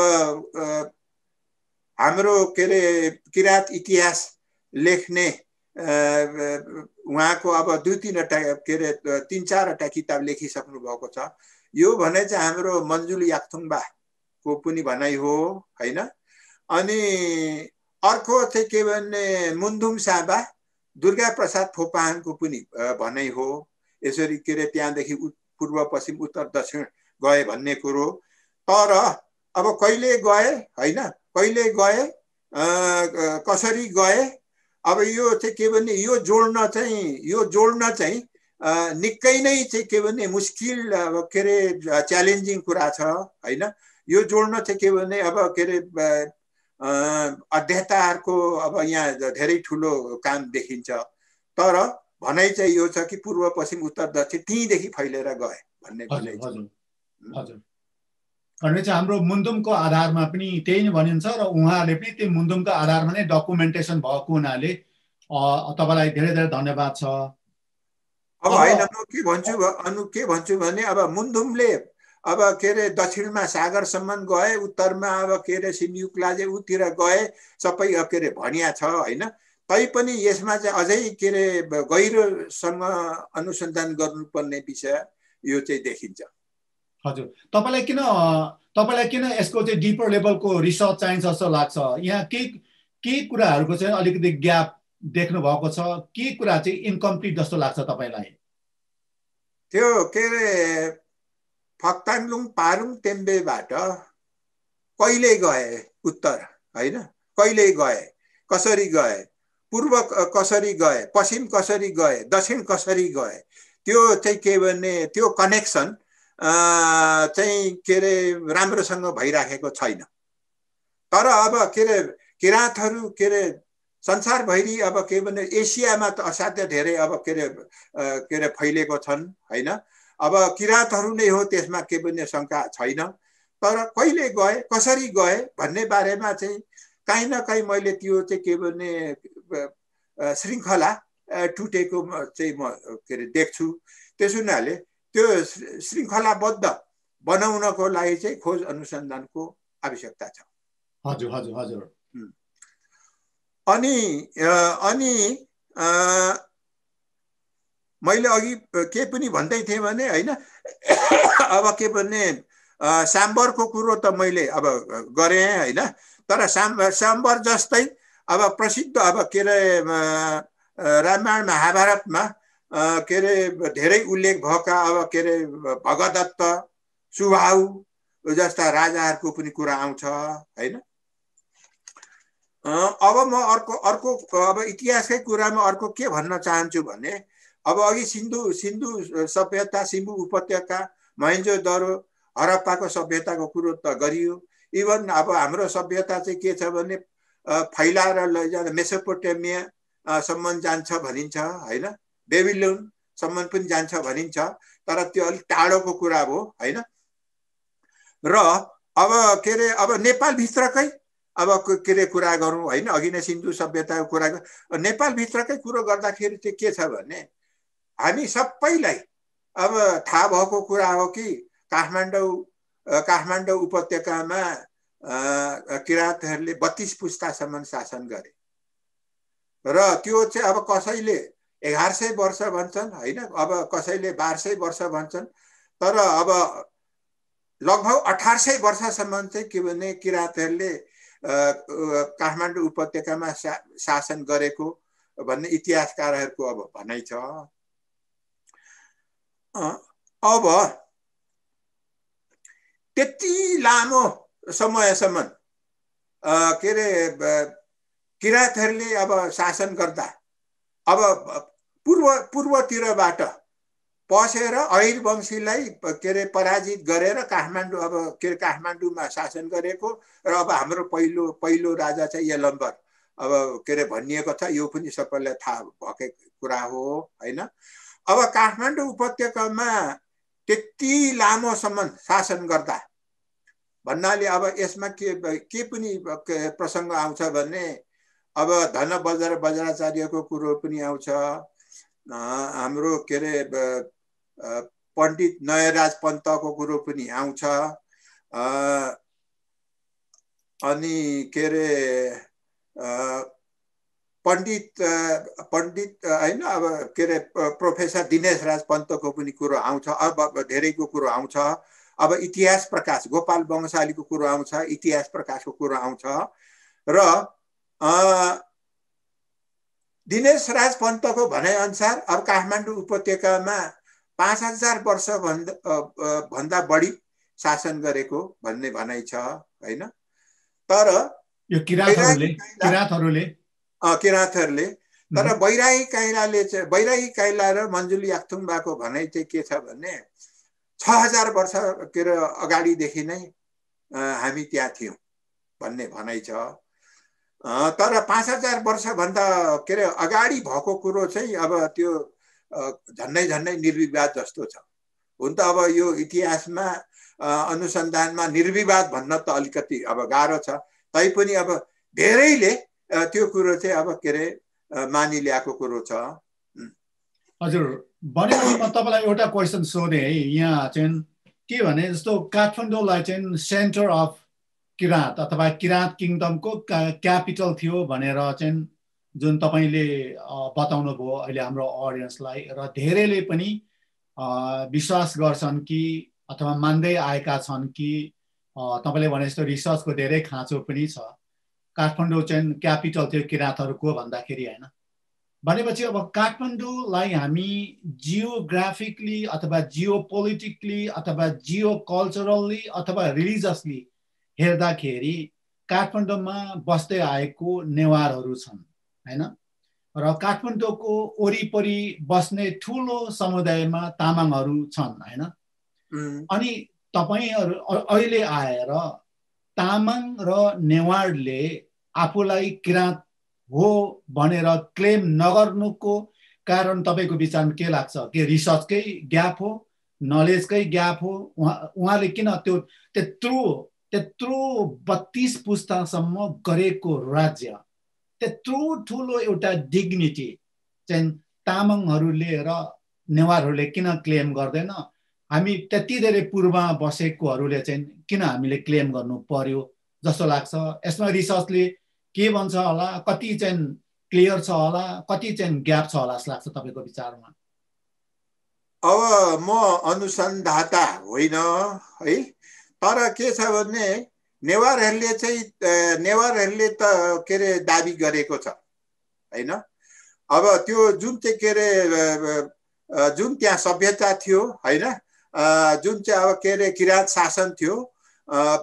हाम्रो के अरे किराँत इतिहास लेख्ने उहाँको अब 2-3वटा के अरे 3-4वटा किताब लेखिसक्नु भएको छ। यो भने चाहिँ हाम्रो मन्जुल याक्थुङबाको पनि भनाइ हो हैन। अनि अर्को चाहिँ के भन्ने मुन्धुम साबा दुर्गा प्रसाद फोपाङको पनि भनाइ हो। यसरी के अरे त्यहाँदेखि पूर्व पश्चिम उत्तर दक्षिण गए भन्ने कुरो। तर अब कहिले गए हैन, कहिले गए कसरी गए, अब यो चाहिँ के भन्ने यो जोड्न चाहिँ निकै नै चाहिँ के भन्ने मुस्किल के अरे च्यालेन्जिङ कुरा छ हैन। यो जोड्न चाहिँ के भन्ने अब के अरे अध्येताहरूको अब यहाँ धेरै ठुलो काम देखिन्छ। तर भनाइ चाहिँ यो छ कि पूर्व पश्चिम उत्तर दक्षिण त्यहीदेखि फैलेर गए भन्ने भनाइ छ। हजुर, भने चाहिँ हाम्रो मुन्धुमको आधारमा पनि त्यही नै भनिन्छ र उहाँले पनि त्यो मुन्धुमको आधारमा नै डकुमेन्टेसन भएको हुनाले तपाईलाई धेरै धेरै धन्यवाद छ। अब हैन म के भन्छु भने अब मुन्धुमले अब के अरे दक्षिणमा सागरसम्म गए, उत्तरमा अब के अरे सिन्युक लाजे उतिर गए सबै के अरे भनिया छ हैन। तैपनि यसमा चाहिँ अझै के अरे गहिरोसँग अनुसन्धान गर्नुपर्ने विषय यो चाहिँ देखिन्छ। हजुर, तपाईलाई किन यसको चाहिँ डिपर लेभलको रिसर्च चाहिन्छ जस्तो लाग्छ? यहाँ के कुराहरूको चाहिँ अलिकति ग्याप देख्नु भएको छ, के कुरा चाहिँ इन्कम्प्लिट जस्तो लाग्छ तपाईलाई? त्यो के अरे फक्ताङलुङ पारुङ तेम्बेबाट कहिले गए उत्तर हैन, कहिले गए, कसरी गए, पूर्व कसरी गए, पश्चिम कसरी गए, दक्षिण कसरी गए, त्यो चाहिँ के भने त्यो कनेक्सन चाहिँ के अरे राम्रोसँग भइराखेको छैन। तर अब के अरे किराँतहरू के अरे संसारभरि अब के भने एसियामा त असाध्य धेरै अब के अरे फैलेको छन् हैन। अब किराँतहरू नै हो त्यसमा के भने शंका छैन। तर कहिले गए कसरी गए भन्ने बारेमा चाहिँ काहीँ न काहीँ मैले त्यो चाहिँ के भने श्रृङ्खला टुटेको चाहिँ म के अरे देख्छु। त्यसो हुनाले त्यो श्रृङ्खलाबद्ध बनाउनको लागि चाहिँ खोज अनुसन्धानको आवश्यकता छ। हजुर हजुर हजुर। अनि मैले अघि के पनि भन्दै थिएँ भने हैन, अब के भन्ने साम्बरको कुरो त मैले अब गरेँ हैन। तर साम्बर जस्तै अब प्रसिद्ध अब के अरे रामायण महाभारतमा के अरे धेरै उल्लेख भएका अब के अरे भगदत्त सुबाहु जस्ता राजाहरूको पनि कुरा आउँछ हैन। अब म अर्को अब इतिहासकै कुरामा अर्को के भन्न चाहन्छु भने अब अघि सिन्धु सभ्यता, सिम्बु उपत्यका, मोहेन्जोदरो, हरप्पाको सभ्यताको कुरो त गरियो। इभन अब हाम्रो सभ्यता चाहिँ के छ भने फैलाएर लैजाँदा मेसोपोटेमिया सम्म जान्छ भनिन्छ हैन, बेबिलोन सम्म पनि जान्छ भनिन्छ। तर त्यो अलिक टाढोको कुरा हो हैन। र अब के अरे अब नेपालभित्रकै अब के अरे कुरा गरौँ हैन, अघि नै सिन्धु सभ्यताको कुरा नेपालभित्रकै कुरो गर्दाखेरि चाहिँ के छ भने हामी सबैलाई अब थाहा भएको कुरा हो कि काठमाडौँ उपत्यकामा किराँतहरूले 32 पुस्तासम्म शासन गरे। र त्यो चाहिँ अब कसैले 1100 वर्ष भन्छन् हैन, अब कसैले 1200 वर्ष भन्छन्। तर अब लगभग 1800 वर्षसम्म चाहिँ के भने किराँतहरूले काठमाडौँ उपत्यकामा शासन गरेको भन्ने इतिहासकारहरूको अब भनाइ छ। अब त्यति लामो समयसम्म के अरे किराँतहरूले अब शासन गर्दा अब पूर्वतिरबाट पसेर अहिर वंशीलाई के अरे पराजित गरेर काठमाडौँ अब के अरे काठमाडौँमा शासन गरेको। र अब हाम्रो पहिलो राजा चाहिँ यलम्बर अब के अरे भनिएको छ। यो पनि सबैलाई थाहा भएकै कुरा हो हैन। अब काठमाडौँ उपत्यकामा त्यति लामोसम्म शासन गर्दा भन्नाले अब यसमा के पनि प्रसङ्ग आउँछ भने अब धन वज्राचार्यको कुरो पनि आउँछ। हाम्रो के अरे पण्डित नयराज पन्तको कुरो पनि आउँछ। अनि के अरे पण्डित हैन, अब के अरे प्रोफेसर दिनेश राज पन्तको पनि कुरो आउँछ। अब धेरैको कुरो आउँछ। अब इतिहास प्रकाश गोपाल वंशालीको कुरो आउँछ, इतिहास प्रकाशको कुरो आउँछ। र दिनेश राज पन्तको भनाइअनुसार अब काठमाडौँ उपत्यकामा 5000 वर्ष भन्दा बढी शासन गरेको भन्ने भनाइ छ हैन। तर यो किराँतहरूले तर बैरागी काइला र मन्जुली याक्थुङबाको भनाइ चाहिँ के छ भने 6000 वर्ष के अरे अगाडिदेखि नै हामी त्यहाँ थियौँ भन्ने भनाइ छ। तर 5000 वर्ष भन्दा के अरे अगाडि भएको कुरो चाहिँ अब त्यो झन्नै निर्विवाद जस्तो छ। हुन त अब यो इतिहासमा अनुसन्धानमा निर्विवाद भन्न त अलिकति अब गाह्रो छ। तैपनि अब धेरैले त्यो कुरो चाहिँ अब के अरे मानिल्याएको कुरो छ। हजुर, भनेपछि म तपाईलाई एउटा क्वेसन सोधेँ है। यहाँ चाहिँ के भने जस्तो काठमाडौँलाई चाहिँ सेन्टर अफ किराँत अथवा किराँत किङडमको क्यापिटल थियो भनेर चाहिँ जुन तपाईले बताउनु भयो अहिले हाम्रो अडियन्सलाई, र धेरैले पनि विश्वास गर्छन् कि अथवा मान्दै आएका छन् कि तपाईले भने जस्तो रिसर्चको धेरै खाँचो पनि छ। काठमाडौँ चाहिँ क्यापिटल थियो किराँतहरूको भन्दाखेरि हैन। भनेपछि अब काठमाडौँलाई हामी जियोग्राफिकली अथवा जियोपोलिटिकली अथवा जियो कल्चरली अथवा रिलिजियसली हेर्दाखेरि काठमाडौँमा बस्दै आएको नेवारहरू छन् हैन। र काठमाडौँको वरिपरि बस्ने ठुलो समुदायमा तामाङहरू छन् हैन। अनि तपाईहरु अहिले आएर तामाङ र नेवारले आफूलाई किराँत हो भनेर क्लेम नगर्नुको कारण तपाईको विचारमा के लाग्छ? के रिसर्चकै ग्याप हो, नलेजकै ग्याप हो? उहाँले किन त्यो त्यत्रो 32 पुस्तासम्म गरेको राज्य, त्यत्रो ठुलो एउटा डिग्निटी चाहिँ तामाङहरूले र नेवारहरूले किन क्लेम गर्दैन? हामी त्यति धेरै पूर्वमा बसेकोहरूले चाहिँ किन हामीले क्लेम गर्नु पर्यो जस्तो लाग्छ? यसमा रिसर्चले के भन्छ होला? कति चाहिँ क्लियर छ होला, कति चाहिँ ग्याप छ होला जस्तो लाग्छ तपाईको विचारमा? अब म अनुसन्धाता होइन है, तर के छ भने नेवारहरूले त के रे दाबी गरेको छ हैन। अब त्यो जुन चाहिँ के रे जुन त्यहाँ सभ्यता थियो हैन, जुन चाहिँ अब के रे किराँत शासन थियो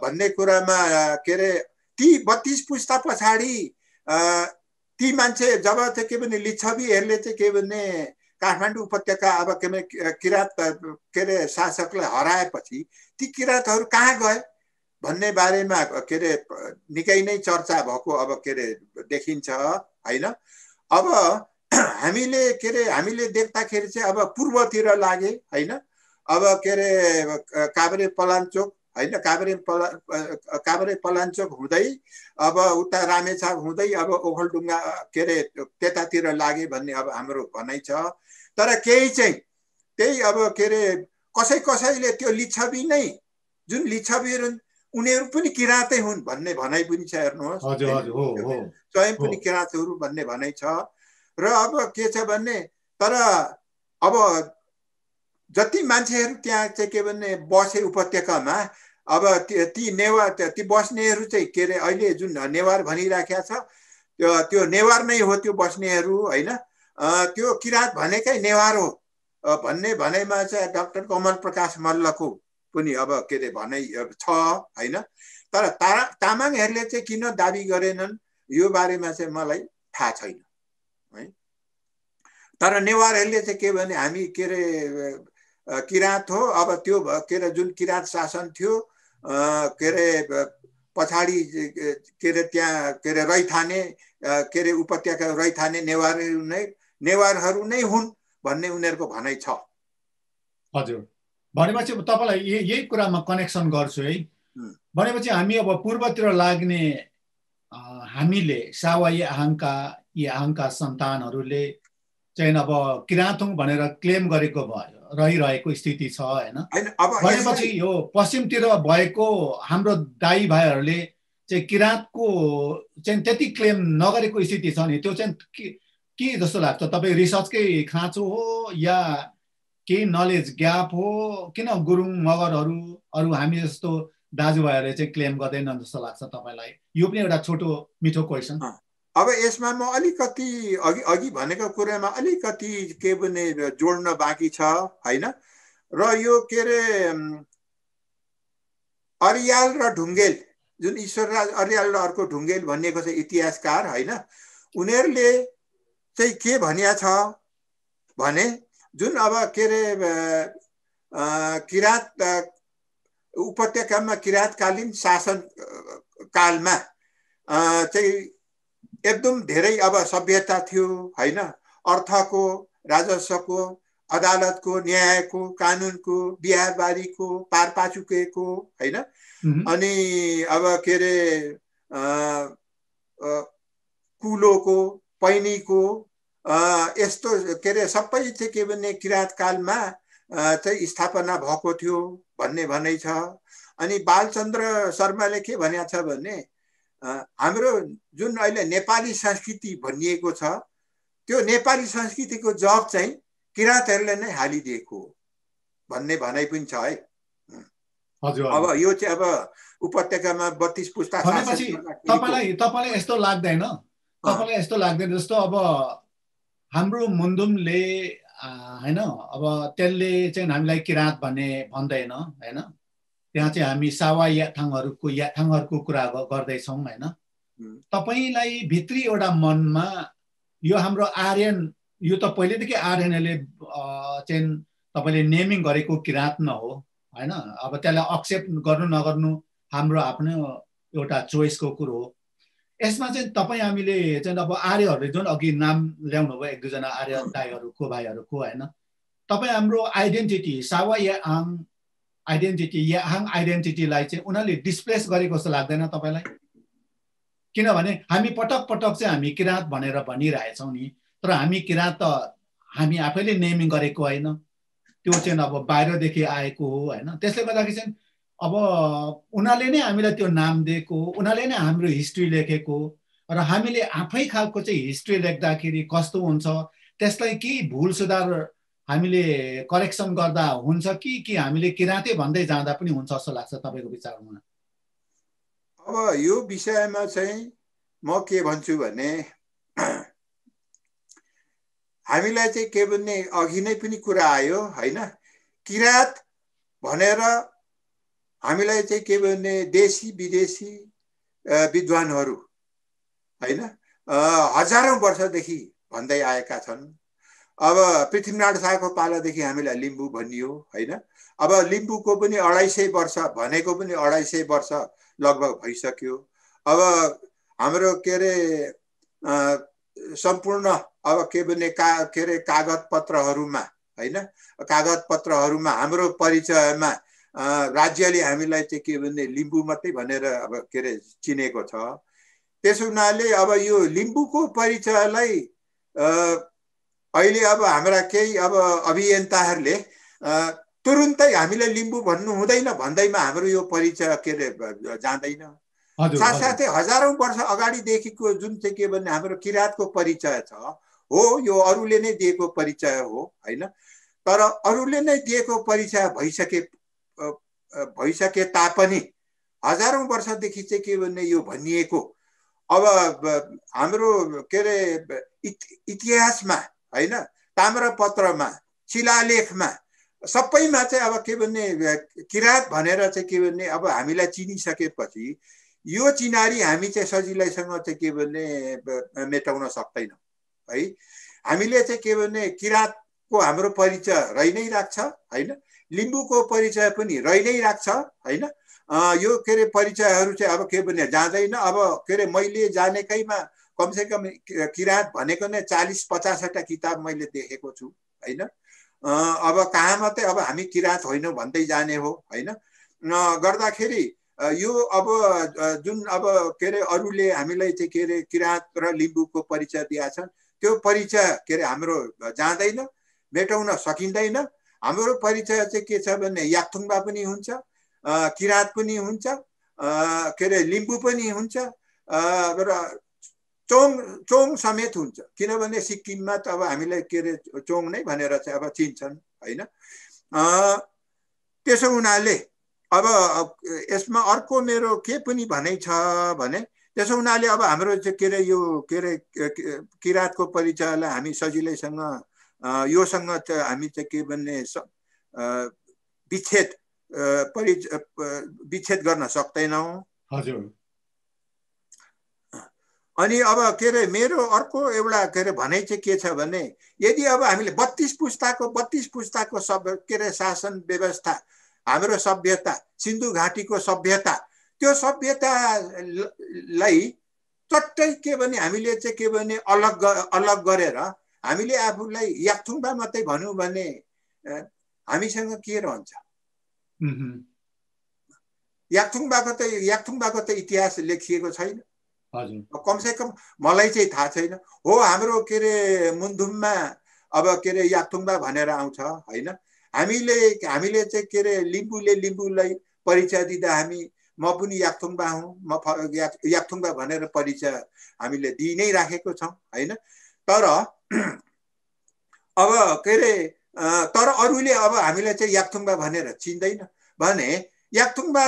भन्ने कुरामा के रे ती 32 पुस्ता पछाडि ती मान्छे जब चाहिँ के भने लिच्छवीहरूले चाहिँ के भने काठमाडौँ उपत्यका अब के भने किराँत के रे शासकलाई हराएपछि ती किराँतहरू कहाँ गए भन्ने बारेमा के रे निकै नै चर्चा भएको अब के रे देखिन्छ हैन। अब हामीले देख्दाखेरि चाहिँ अब पूर्वतिर लागे हैन। अब के रे काभ्रे पलाञ्चोक हैन, काभ्रे पलाञ्चोक हुँदै अब उता रामेछाप हुँदै अब ओखलढुङ्गा के रे त्यतातिर लागे भन्ने अब हाम्रो भनाइ छ। तर केही चाहिँ त्यही अब के रे कसैले त्यो लिच्छवी नै जुन लिच्छवीहरू उनीहरू पनि किराँतै हुन् भन्ने भनाइ पनि छ। हेर्नुहोस्, स्वयं पनि किराँतहरू भन्ने भनाइ छ। र अब के छ भन्ने, तर अब जति मान्छेहरू त्यहाँ चाहिँ के भन्ने बसे उपत्यकामा, अब ती नेवार ती बस्नेहरू चाहिँ के रे अहिले जुन नेवार भनिराखेको छ त्यो नेवार नै हो त्यो बस्नेहरू हैन। त्यो किराँत भनेकै नेवार हो भन्ने भनाइमा चाहिँ डाक्टर कमल प्रकाश मल्लको पनि अब के रे भनाइ छ हैन। तर तामाङहरूले चाहिँ किन दाबी गरेनन् यो बारेमा चाहिँ मलाई थाहा छैन है। तर नेवारहरूले चाहिँ के भने हामी के रे किराँत हो, अब त्यो के रे जुन किराँत शासन थियो के रे पछाडि के रे त्यहाँ के रे रैथाने के रे उपत्यका रैथाने नेवारहरू नै हुन् भन्ने उनीहरूको भनाइ छ। हजुर, भनेपछि तपाईलाई यही कुरामा कनेक्सन गर्छु है। भनेपछि हामी अब पूर्वतिर लाग्ने हामीले सावाई आहङका यी आहङका सन्तानहरूले चाहिँ अब किराँतौं भनेर क्लेम गरेको भयो, रहिरहेको स्थिति छ हैन। भनेपछि यो पश्चिमतिर भएको हाम्रो दाइ भाइहरूले चाहिँ किराँतको चाहिँ त्यति क्लेम नगरेको स्थिति छ नि, त्यो चाहिँ के जस्तो लाग्छ? तपाईँ रिसर्चकै खाँचो हो या केही नलेज ग्याप हो? किन गुरुङ मगरहरू अरू हामी जस्तो दाजुभाइहरूले चाहिँ क्लेम गर्दैनन् जस्तो लाग्छ तपाईलाई? यो पनि एउटा छोटो मिठो क्वेसन। अब यसमा म अलिकति अघि भनेको कुरामा अलिकति के भने जोड्न बाँकी छ हैन। र यो के रे अर्याल र ढुङ्गेल, जुन ईश्वरराज अर्याल र अर्को ढुङ्गेल भनिएको छ इतिहासकार हैन, उनीहरूले चाहिँ के भनिया छ भने जुन अब के रे किराँत उपत्यकामा किराँतकालीन शासन कालमा चाहिँ एकदम धेरै अब सभ्यता थियो हैन। अर्थको, राजस्वको, अदालतको, न्यायको, कानुनको, बिहारबारीको, पारपाचुकेको हैन। अनि अब के रे कुलोको, पैनीको यस्तो के रे सबै चाहिँ के भने किराँत कालमा चाहिँ स्थापना भएको थियो भन्ने भनाइ छ। अनि बालचन्द्र शर्माले के भनेको छ भने हाम्रो जुन अहिले नेपाली संस्कृति भनिएको छ त्यो नेपाली संस्कृतिको जग चाहिँ किराँतहरूले नै हालिदिएको भन्ने भनाइ पनि छ है। हजुर, अब यो चाहिँ अब उपत्यकामा 32 पुस्ता तपाईलाई यस्तो लाग्दैन? तपाईलाई यस्तो लाग्दैन जस्तो अब हाम्रो मुन्दुमले हैन, अब त्यसले चाहिँ हामीलाई किराँत भन्दैन हैन। त्यहाँ चाहिँ हामी सावा याथाङहरूको कुरा गर्दैछौँ हैन। तपाईलाई भित्री एउटा मनमा यो हाम्रो आर्यन यो त पहिलेदेखि आर्यनले चाहिँ तपाईले नेमिङ गरेको किराँत न हो हैन। अब त्यसलाई एक्सेप्ट गर्नु नगर्नु हाम्रो आफ्नो एउटा चोइसको कुरो हो। यसमा चाहिँ तपाईँ हामीले चाहिँ अब आर्यहरूले जुन अघि नाम ल्याउनु भयो एक दुईजना आर्य दाइहरूको भाइहरूको हैन, तपाईँ हाम्रो आइडेन्टिटी सावा याङ आइडेन्टिटीलाई चाहिँ उनीहरूले डिस्प्लेस गरेको जस्तो लाग्दैन तपाईँलाई? किनभने हामी पटक पटक चाहिँ हामी किराँत भनेर भनिरहेछौँ नि, तर हामी किराँत त हामी आफैले नेमिङ गरेको होइन, त्यो चाहिँ अब बाहिरदेखि आएको हो हैन। त्यसले गर्दाखेरि चाहिँ अब उनीहरूले नै हामीलाई त्यो नाम दिएको, उनीहरूले नै हाम्रो हिस्ट्री लेखेको, र हामीले आफै खालको चाहिँ हिस्ट्री लेख्दाखेरि कस्तो हुन्छ त्यसलाई के भुल सुधार हामीले करेक्सन गर्दा हुन्छ कि हामीले किराँतै भन्दै जाँदा पनि हुन्छ जस्तो लाग्छ तपाईँको विचारमा? अब यो विषयमा चाहिँ म के भन्छु भने हामीलाई चाहिँ के भन्ने अघि नै पनि कुरा आयो हैन, किराँत भनेर हामीलाई चाहिँ के भन्ने देशी विदेशी विद्वानहरू हैन हजारौं वर्षदेखि भन्दै आएका छन्। अब पृथ्वीनारायण शाहको पालादेखि हामीलाई लिम्बू भनियो हैन। अब लिम्बूको पनि 250 वर्ष भनेको पनि 250 वर्ष लगभग भइसक्यो। अब हाम्रो के रे सम्पूर्ण अब के भने कागज पत्रहरूमा हैन, कागज पत्रहरूमा हाम्रो परिचयमा राज्यले हामीलाई चाहिँ के भने लिम्बू मात्रै भनेर अब के रे चिनेको छ। त्यसो हुनाले अब यो लिम्बूको परिचयलाई अहिले अब हाम्रा केही अब अभियन्ताहरूले तुरुन्तै हामीलाई लिम्बू भन्नु हुँदैन भन्दैमा हाम्रो यो परिचय के रे जाँदैन। साथसाथै हजारौं वर्ष अगाडिदेखिको जुन चाहिँ के भन्ने हाम्रो किराँतको परिचय छ हो, यो अरूले नै दिएको परिचय हो हैन। तर अरूले नै दिएको परिचय भइसके तापनि हजारौं वर्षदेखि चाहिँ के भन्ने यो भनिएको अब हाम्रो के रे इतिहासमा हैन, ताम्रपत्रमा, शिलालेखमा सबैमा चाहिँ अब के भन्ने किराँत भनेर चाहिँ के भन्ने अब हामीलाई चिनिसकेपछि यो चिनारी हामी चाहिँ सजिलैसँग चाहिँ के भन्ने मेटाउन सक्दैनौँ है। हामीले चाहिँ के भन्ने किराँतको हाम्रो परिचय रहि नै राख्छ हैन, लिम्बूको परिचय पनि रहि नै राख्छ हैन। यो के रे परिचयहरू चाहिँ अब के भन्ने जाँदैन। अब के रे मैले जानेकैमा कमसेकम किराँत भनेको नै 40-50 किताब मैले देखेको छु हैन। अब कहाँ मात्रै अब हामी किराँत होइनौँ भन्दै जाने हो हैन। गर्दाखेरि यो अब जुन अब के रे अरूले हामीलाई चाहिँ के रे किराँत र लिम्बूको परिचय दिएछन् त्यो परिचय के रे हाम्रो जाँदैन, मेटाउन सकिँदैन। हाम्रो परिचय चाहिँ के छ भने याक्थुङमा पनि हुन्छ, किराँत पनि हुन्छ, के रे लिम्बू पनि हुन्छ र चोङ समेत हुन्छ। किनभने सिक्किममा त अब हामीलाई के रे चोङ नै भनेर चाहिँ अब चिन्छन् हैन। त्यसो हुनाले अब यसमा अर्को मेरो के पनि भनाइ छ भने त्यसो हुनाले अब हाम्रो चाहिँ के रे यो के रे किराँतको परिचयलाई हामी सजिलैसँग योसँग चाहिँ हामी चाहिँ के भन्ने विच्छेद गर्न सक्दैनौँ। हजुर। अनि अब के रे मेरो अर्को एउटा के रे भनाइ चाहिँ के छ भने यदि अब हामीले 32 पुस्ताको सब के रे शासन व्यवस्था, हाम्रो सभ्यता, सिन्धु घाटीको सभ्यता, त्यो सभ्यतालाई चट्टै के भने हामीले चाहिँ के भने अलग गरेर हामीले आफूलाई याक्थुङबा मात्रै भन्यौँ भने हामीसँग के रहन्छ? याक्थुङबाको त इतिहास लेखिएको छैन। कमसेकम मलाई चाहिँ थाहा छैन। हो हाम्रो के रे मुन्धुममा अब के रे याक्थुङबा भनेर आउँछ हैन। हामीले चाहिँ के रे लिम्बूलाई परिचय दिँदा हामी म पनि याक्थुङबा हुँ, म याक्थुङबा भनेर परिचय हामीले दिइ नै राखेको छौँ हैन। तर अब के रे तर अरूले अब हामीलाई चाहिँ याक्थुङबा भनेर चिन्दैन भने याक्थुङबा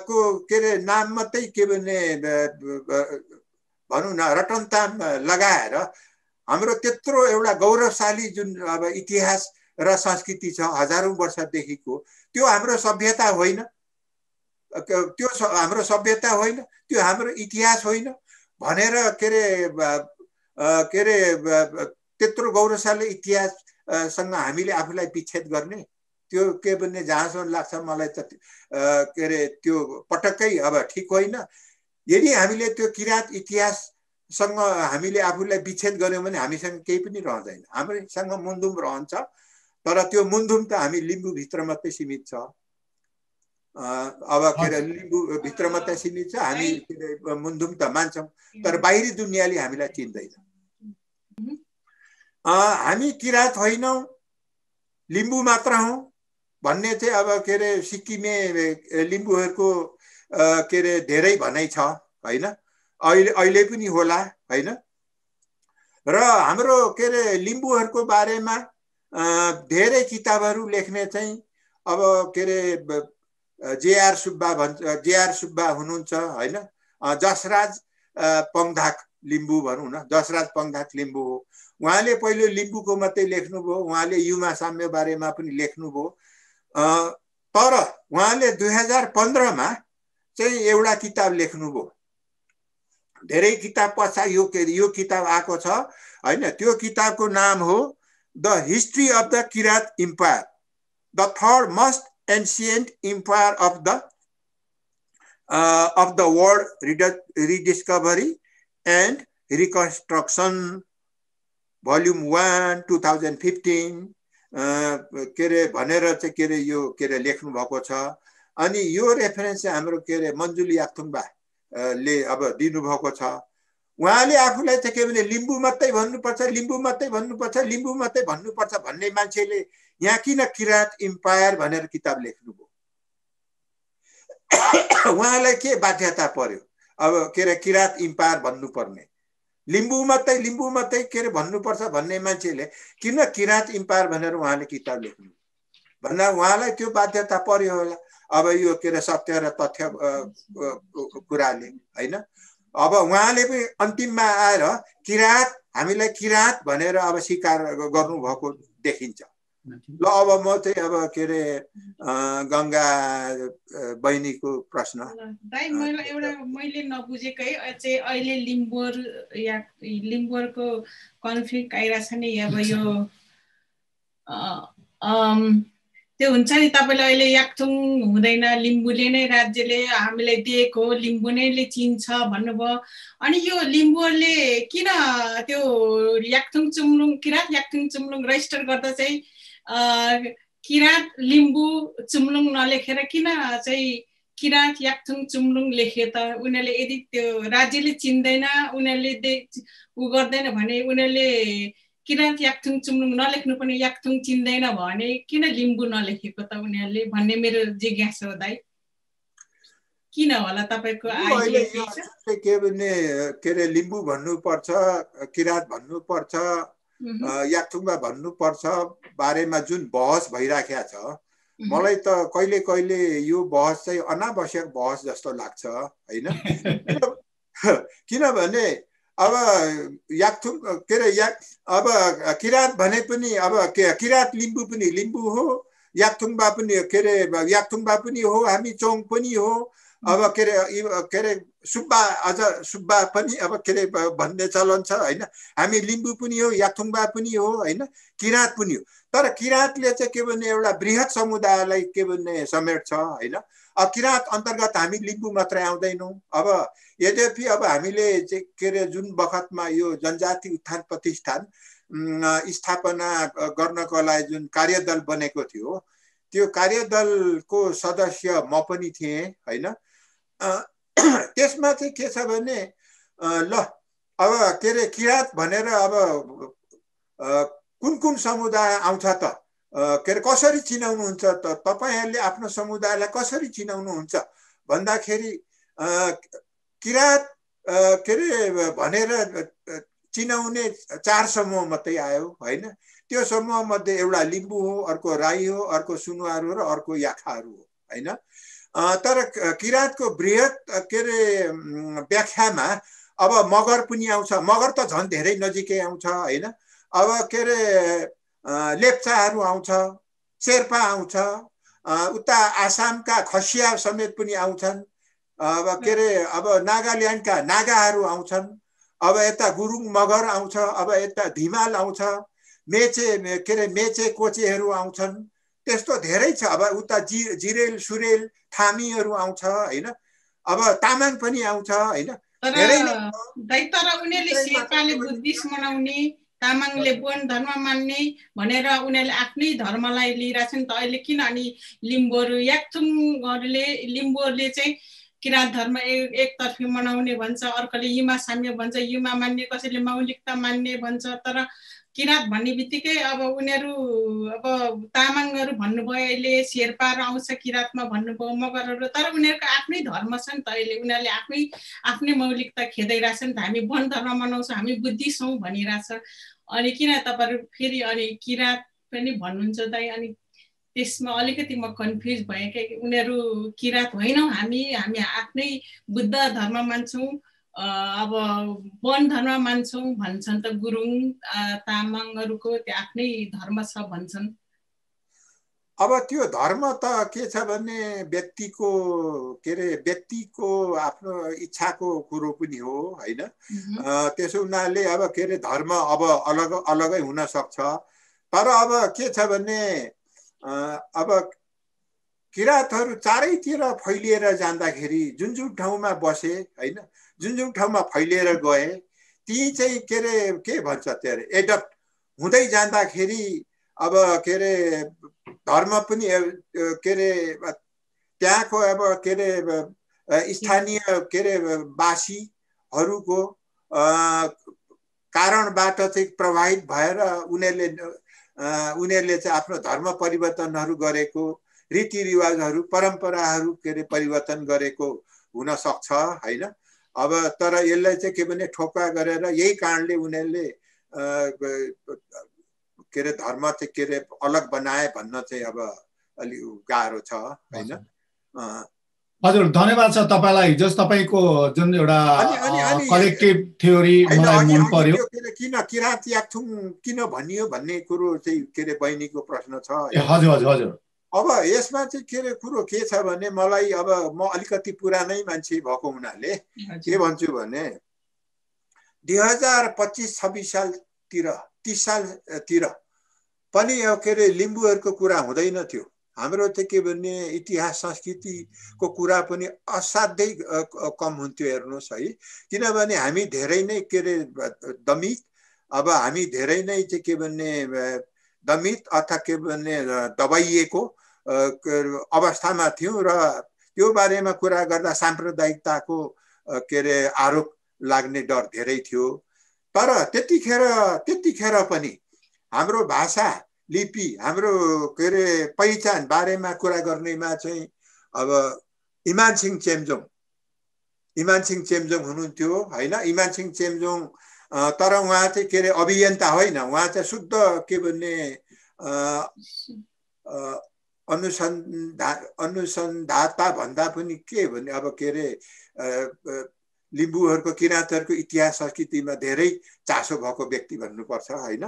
को के रे नाम मात्रै के भने भनौँ न रटनताम लगाएर हाम्रो त्यत्रो एउटा गौरवशाली जुन अब इतिहास र संस्कृति छ हजारौं वर्षदेखिको, त्यो हाम्रो सभ्यता होइन, त्यो हाम्रो सभ्यता होइन, त्यो हाम्रो इतिहास होइन। भनेर के अरे त्यत्रो गौरवशाली इतिहाससँग हामीले आफूलाई विच्छेद गर्ने त्यो के भन्ने जहाँसम्म लाग्छ मलाई त के अरे त्यो पटक्कै अब ठिक होइन। यदि हामीले त्यो किराँत इतिहाससँग हामीले आफूलाई विच्छेद गर्यौँ भने हामीसँग केही पनि रहँदैन। हामीसँग मुन्धुम रहन्छ, तर त्यो मुन्धुम त हामी लिम्बूभित्र मात्रै सीमित छ। अब के अरे लिम्बूभित्र मात्रै सीमित छ। हामी के अरे मुन्धुम त मान्छौँ, तर बाहिरी दुनियाँले हामीलाई चिन्दैन। हामी किराँत होइनौँ, लिम्बू मात्र हौँ भन्ने चाहिँ अब के अरे सिक्किमे लिम्बूहरूको के अरे धेरै भनाइ छ होइन, अहिले पनि होला होइन। र हाम्रो के अरे लिम्बूहरूको बारेमा धेरै किताबहरू लेख्ने चाहिँ अब के अरे जेआर सुब्बा हुनुहुन्छ होइन, जसराज पङधाक लिम्बू भनौँ न, जसराज पङधाक लिम्बू हो। उहाँले पहिलो लिम्बूको मात्रै लेख्नुभयो, उहाँले युमा साम्य बारेमा पनि लेख्नुभयो। तर उहाँले 2015 चाहिँ एउटा किताब लेख्नुभयो। धेरै किताब पछाडि यो किताब आएको छ होइन। त्यो किताबको नाम हो the history of the Kirat empire, the third most ancient empire of the world rediscovery and reconstruction, volume 1 2015 के अरे भनेर चाहिँ के अरे यो के अरे लेख्नु भएको छ। अनि यो रेफरेन्स चाहिँ हाम्रो के अरे मन्जुली याक्थुङबा ले अब दिनुभएको छ। उहाँले आफूलाई चाहिँ के भने लिम्बू मात्रै भन्नुपर्छ, लिम्बू मात्रै भन्नुपर्छ, लिम्बू मात्रै भन्नुपर्छ भन्ने मान्छेले यहाँ किन किराँत इम्पायर भनेर किताब लेख्नुभयो? उहाँलाई के बाध्यता पर्यो अब के अरे किराँत इम्पायर भन्नुपर्ने? लिम्बू मात्रै के अरे भन्नुपर्छ भन्ने मान्छेले किन किराँत इम्पायर भनेर उहाँले किताब लेख्नु भन्दा उहाँलाई त्यो बाध्यता पर्यो होला। अब यो के अरे सत्य र तथ्य कुराले होइन। अब उहाँले पनि अन्तिममा आएर किराँत, हामीलाई किराँत भनेर अब स्वीकार गर्नुभएको देखिन्छ। ल अब म चाहिँ अब के अरे गङ्गा बहिनीको प्रश्न दाइ, मैले नबुझेकै चाहिँ अहिले लिम्बूहरूको कन्फ्लिक्ट आइरहेछ नि। अब यो त्यो हुन्छ नि, तपाईँले अहिले याक्थुङ हुँदैन, लिम्बूले नै राज्यले हामीलाई दिएको हो, लिम्बू नैले चिन्छ भन्नुभयो। अनि यो लिम्बूहरूले किन त्यो याक्थुङ चुम्लुङ, किराँत याक्थुङ चुम्लुङ रेजिस्टर गर्दा चाहिँ किराँत लिम्बू चुम्लुङ नलेखेर किन चाहिँ किराँत याक्थुङ चुम्लुङ लेखे त? उनीहरूले यदि त्यो राज्यले चिन्दैन, उनीहरूले उ गर्दैन भने उनीहरूले किराँत याक्थुङ चुम्लुङ नलेख्नु पनि याक्थुङ चिन्दैन भने किन लिम्बू नलेखेको त उनीहरूले भन्ने मेरो जिज्ञासा हो दाइ। किन होला तपाईँको आइडिया के भने के अरे लिम्बू भन्नुपर्छ, किराँत भन्नुपर्छ, याक्थुङबा भन्नुपर्छ बारेमा जुन बहस भइराखेको छ, मलाई त कहिले कहिले यो बहस चाहिँ अनावश्यक बहस जस्तो लाग्छ होइन। किनभने अब याक्थुङ के अरे अब किराँत भने पनि अब किराँत लिम्बू पनि लिम्बू हो, याक्थुङबा पनि के अरे याक्थुङबा पनि हो, हामी चोङ पनि हो, अब के अरे सुब्बा, अझ सुब्बा पनि अब के अरे भन्ने चलन छ होइन। हामी लिम्बू पनि हो, याक्थुङबा पनि हो होइन, किराँत पनि हो। तर किराँतले चाहिँ के भन्ने एउटा बृहत समुदायलाई के भन्ने समेट्छ होइन। अब किराँत अन्तर्गत हामी लिम्बू मात्रै आउँदैनौँ। अब यद्यपि अब हामीले चाहिँ के अरे जुन बखतमा यो जनजाति उत्थान प्रतिष्ठान स्थापना गर्नको लागि जुन कार्यदल बनेको थियो, त्यो कार्यदलको सदस्य म पनि थिएँ होइन। त्यसमा चाहिँ के छ भने ल अब के अरे किराँत भनेर अब कुन कुन समुदाय आउँछ त, के अरे कसरी चिनाउनुहुन्छ त, तपाईँहरूले आफ्नो समुदायलाई कसरी चिनाउनुहुन्छ भन्दाखेरि किराँत के अरे भनेर चिनाउने 4 समूह मात्रै आयो होइन। त्यो समूह मध्ये एउटा लिम्बू हो, अर्को राई हो, अर्को सुनुवार हो र अर्को याखाहरू हो होइन। तर किराँतको बृहत के अरे व्याख्यामा अब मगर पनि आउँछ, मगर त झन् धेरै नजिकै आउँछ होइन। अब के अरे लेप्चाहरू आउँछ, शेर्पा आउँछ, उता आसामका खसिया समेत पनि आउँछन्, अब के अरे अब नागाल्यान्डका नागाहरू आउँछन्, अब यता गुरुङ मगर आउँछ, अब यता धिमाल आउँछ, मेचे के अरे मेचे कोचेहरू आउँछन्, त्यस्तो धेरै छ। अब उता जिरेल सुरेल थामीहरू आउँछ होइन, अब तामाङ पनि आउँछ होइन, धेरै नै। तर उनीहरूले शेर्पाले बुद्धिस्ट मनाउने, तामाङले वन धर्म मान्ने भनेर उनीहरूले आफ्नै धर्मलाई लिइरहेछन् त अहिले। किन अनि लिम्बूहरू याक्थुङहरूले लिम्बूहरूले चाहिँ किराँत धर्म एकतर्फी मनाउने भन्छ, अर्कोले युमा साम्य भन्छ, युमा मान्ने, कसैले मौलिकता मान्ने भन्छ। तर किराँत भन्ने बित्तिकै अब उनीहरू अब तामाङहरू भन्नुभयो, अहिले शेर्पाहरू आउँछ किराँतमा भन्नुभयो, मगरहरू, तर उनीहरूको आफ्नै धर्म छ नि त अहिले। उनीहरूले आफ्नै मौलिकता खेदाइरहेछन् त। हामी वन धर्म मनाउँछौँ, हामी बुद्धिस्ट हौँ भनिरहेछ। अनि किन तपाईँहरू फेरि अनि किराँत पनि भन्नुहुन्छ दाइ? अनि त्यसमा अलिकति म कन्फ्युज भएँ कि उनीहरू किराँत होइनौँ, हामी आफ्नै बुद्ध धर्म मान्छौँ, अब वन धर्म मान्छौँ भन्छन् त। गुरुङ तामाङहरूको त्यो आफ्नै धर्म छ भन्छन्। अब त्यो धर्म त के छ भने व्यक्तिको के अरे व्यक्तिको आफ्नो इच्छाको कुरो पनि हो होइन। त्यसो हुनाले अब के अरे धर्म अब अलग अलगै हुन सक्छ। तर अब के छ भने अब किराँतहरू चारैतिर फैलिएर जाँदाखेरि जुन जुन ठाउँमा बसे होइन, जुन जुन ठाउँमा फैलिएर गए, ती चाहिँ के अरे के भन्छ त्यो अरे एडप्ट हुँदै जाँदाखेरि अब के अरे धर्म पनि के अरे त्यहाँको अब के अरे स्थानीय के अरे वासीहरूको कारणबाट चाहिँ प्रभावित भएर उनीहरूले चाहिँ आफ्नो धर्म परिवर्तनहरू गरेको, रीतिरिवाजहरू परम्पराहरू के अरे परिवर्तन गरेको हुन सक्छ होइन। अब तर यसलाई चाहिँ के भने ठोक्का गरेर यही कारणले उनीहरूले के अरे धर्म चाहिँ के अरे अलग बनाए भन्न चाहिँ अब अलि गाह्रो छ होइन। हजुर धन्यवाद छ तपाईलाई। जस तपाईको जुन एउटा कलेक्टिभ थ्योरी मलाई मन पर्यो। किन किराँत याक्थुङ किन भनियो भन्ने कुरो चाहिँ के अरे बहिनीको प्रश्न छ। हजुर हजुर हजुर। अब यसमा चाहिँ के अरे कुरो के छ भने मलाई अब म अलिकति पुरानै मान्छे भएको हुनाले के भन्छु भने 2025-26 सालतिर 30 सालतिर पनि के अरे लिम्बूहरूको कुरा हुँदैन थियो। हाम्रो चाहिँ के भन्ने इतिहास संस्कृतिको कुरा पनि असाध्यै कम हुन्थ्यो हेर्नुहोस् है। किनभने हामी धेरै नै के अरे दमित, अब हामी धेरै नै चाहिँ के भन्ने दमित अथवा के भन्ने दबाइएको अवस्थामा थियौँ र त्यो बारेमा कुरा गर्दा साम्प्रदायिकताको के अरे आरोप लाग्ने डर धेरै थियो। तर त्यतिखेर पनि हाम्रो भाषा लिपि हाम्रो के अरे पहिचान बारेमा कुरा गर्नेमा चाहिँ अब इमानसिंह चेम्जोङ हुनुहुन्थ्यो होइन। इमानसिंह चेम्जोङ तर उहाँ चाहिँ के अरे अभियन्ता होइन, उहाँ चाहिँ शुद्ध के भन्ने अनुसन्धाता भन्दा पनि के भन्ने अब के अरे लिम्बूहरूको किराँतहरूको इतिहास संस्कृतिमा धेरै चासो भएको व्यक्ति भन्नुपर्छ होइन।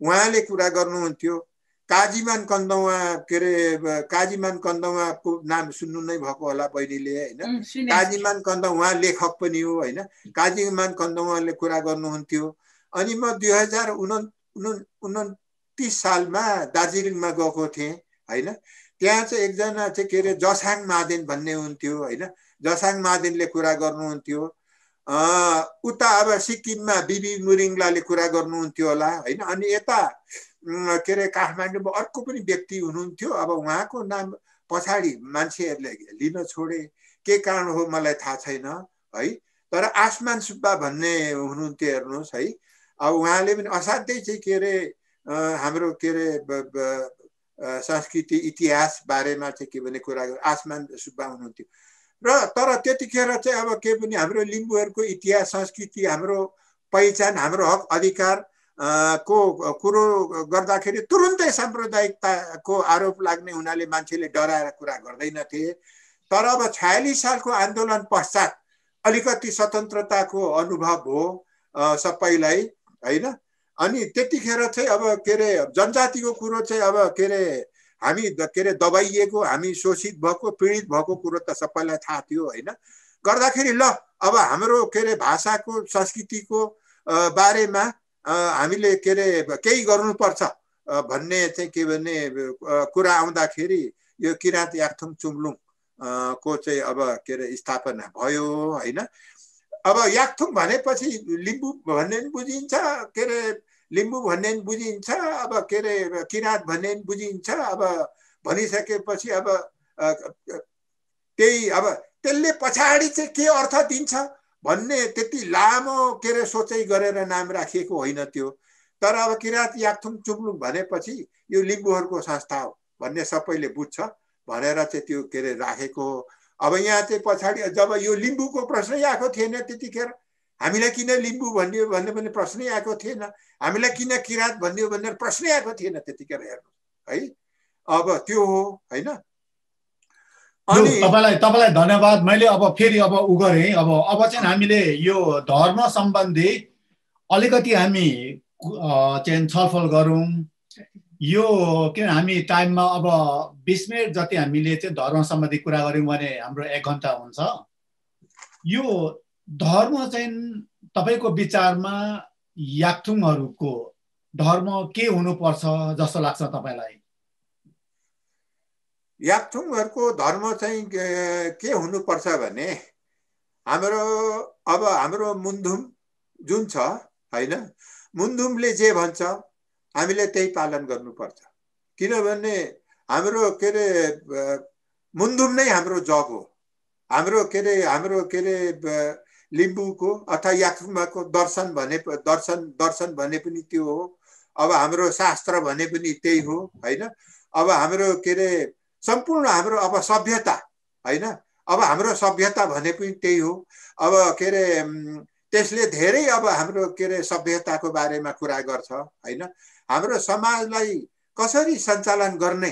उहाँले कुरा गर्नुहुन्थ्यो। काजीमान कन्दवा के अरे काजीमान कन्दवाको नाम सुन्नु नै भएको होला बहिनीले होइन। काजीमान कन्दवा उहाँ लेखक पनि हो होइन। काजीमान कन्दवाले कुरा गर्नुहुन्थ्यो। अनि म 2029 सालमा दार्जिलिङमा गएको थिएँ होइन। त्यहाँ चाहिँ एकजना चाहिँ के अरे जसाङ मादेन भन्ने हुन्थ्यो होइन। जसाङ मादेनले कुरा गर्नुहुन्थ्यो। उता अब सिक्किममा बिबी मुरिङलाले कुरा गर्नुहुन्थ्यो होला होइन। अनि यता के अरे काठमाडौँमा अर्को पनि व्यक्ति हुनुहुन्थ्यो। अब उहाँको नाम पछाडि मान्छेहरूले लिन छोडे, के कारण हो मलाई थाहा छैन है। तर आसमान सुब्बा भन्ने हुनुहुन्थ्यो हेर्नुहोस् है। अब उहाँले पनि असाध्यै चाहिँ के अरे हाम्रो के अरे संस्कृति इतिहास बारेमा चाहिँ के भने कुरा आसमान सुब्बा हुनुहुन्थ्यो। र तर त्यतिखेर चाहिँ अब के पनि हाम्रो लिम्बूहरूको इतिहास संस्कृति हाम्रो पहिचान हाम्रो हक अधिकार को कुरो गर्दाखेरि तुरुन्तै साम्प्रदायिकताको आरोप लाग्ने हुनाले मान्छेले डराएर कुरा गर्दैनथे। तर अब 46 सालको आन्दोलन पश्चात अलिकति स्वतन्त्रताको अनुभव हो सबैलाई होइन। अनि त्यतिखेर चाहिँ अब के अरे जनजातिको कुरो चाहिँ अब के अरे हामी के अरे दबाइएको, हामी शोषित भएको, पीडित भएको कुरो त सबैलाई थाहा थियो होइन। गर्दाखेरि ल अब हाम्रो के अरे भाषाको संस्कृतिको बारेमा हामीले के अरे केही गर्नुपर्छ भन्ने चाहिँ के भने कुरा आउँदाखेरि यो किराँत याकथुङ चुम्लुङ को चाहिँ अब के अरे स्थापना भयो हैन। अब याकथुङ भनेपछि लिम्बू भन्ने पनि बुझिन्छ, के अरे लिम्बू भन्ने पनि बुझिन्छ, अब के अरे किराँत भन्ने पनि बुझिन्छ। अब भनिसकेपछि अब त्यही अब त्यसले पछाडि चाहिँ के अर्थ दिन्छ भन्ने त्यति लामो के अरे सोचै गरेर नाम राखिएको होइन त्यो। तर अब किराँत याकथुङ चुम्लुङ भनेपछि यो लिम्बूहरूको संस्था हो भन्ने सबैले बुझ्छ भनेर चाहिँ त्यो के अरे राखेको हो। अब यहाँ चाहिँ पछाडि जब यो लिम्बूको प्रश्नै आएको थिएन त्यतिखेर, हामीलाई किन लिम्बू भनियो भन्ने पनि प्रश्नै आएको थिएन, हामीलाई किन किराँत भनियो भनेर प्रश्नै आएको थिएन त्यतिखेर, हेर्नु है। अब त्यो हो हैन। अनि तपाईलाई धन्यवाद। मैले अब फेरि अब उ गरेँ, अब चाहिँ हामीले यो धर्म सम्बन्धी अलिकति हामी चाहिँ छलफल गरौँ। यो किन हामी टाइममा अब 20 मिनट जति हामीले चाहिँ धर्म सम्बन्धी कुरा गऱ्यौँ भने हाम्रो 1 घण्टा हुन्छ। यो धर्म चाहिँ तपाईको विचारमा याकथुङहरूको धर्म के हुनुपर्छ जस्तो लाग्छ तपाईलाई? याकथुङहरूको धर्म चाहिँ के हुनुपर्छ भने हाम्रो मुन्धुम जुन छ हैन, मुन्धुमले जे भन्छ हामीले त्यही पालन गर्नुपर्छ। किनभने हाम्रो के अरे मुन्धुम नै हाम्रो जग हो। हाम्रो के अरे लिम्बूको अथवा याकथुङको दर्शन भने पनि त्यो हो। अब हाम्रो शास्त्र भने पनि त्यही हो हैन। अब हाम्रो के अरे सम्पूर्ण हाम्रो अब सभ्यता हैन, अब हाम्रो सभ्यता भने पनि त्यही हो। अब के अरे त्यसले धेरै अब हाम्रो के अरे सभ्यताको बारेमा कुरा गर्छ हैन। हाम्रो समाजलाई कसरी सञ्चालन गर्ने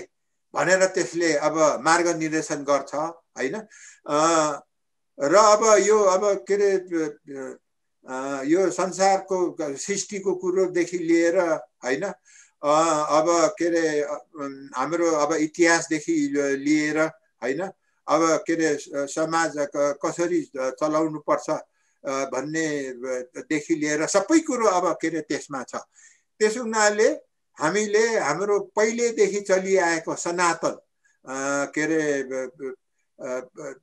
भनेर त्यसले अब मार्गनिर्देशन गर्छ हैन। र अब के अरे यो संसारको सृष्टिको कुरोदेखि लिएर हैन, अब के अरे हाम्रो अब इतिहासदेखि लिएर हैन, अब के अरे समाज कसरी चलाउनु पर्छ भन्ने देखि लिएर सबै कुरो अब के अरे त्यसमा छ। त्यसो हुनाले हामीले हाम्रो पहिलेदेखि चलिआएको सनातन के अरे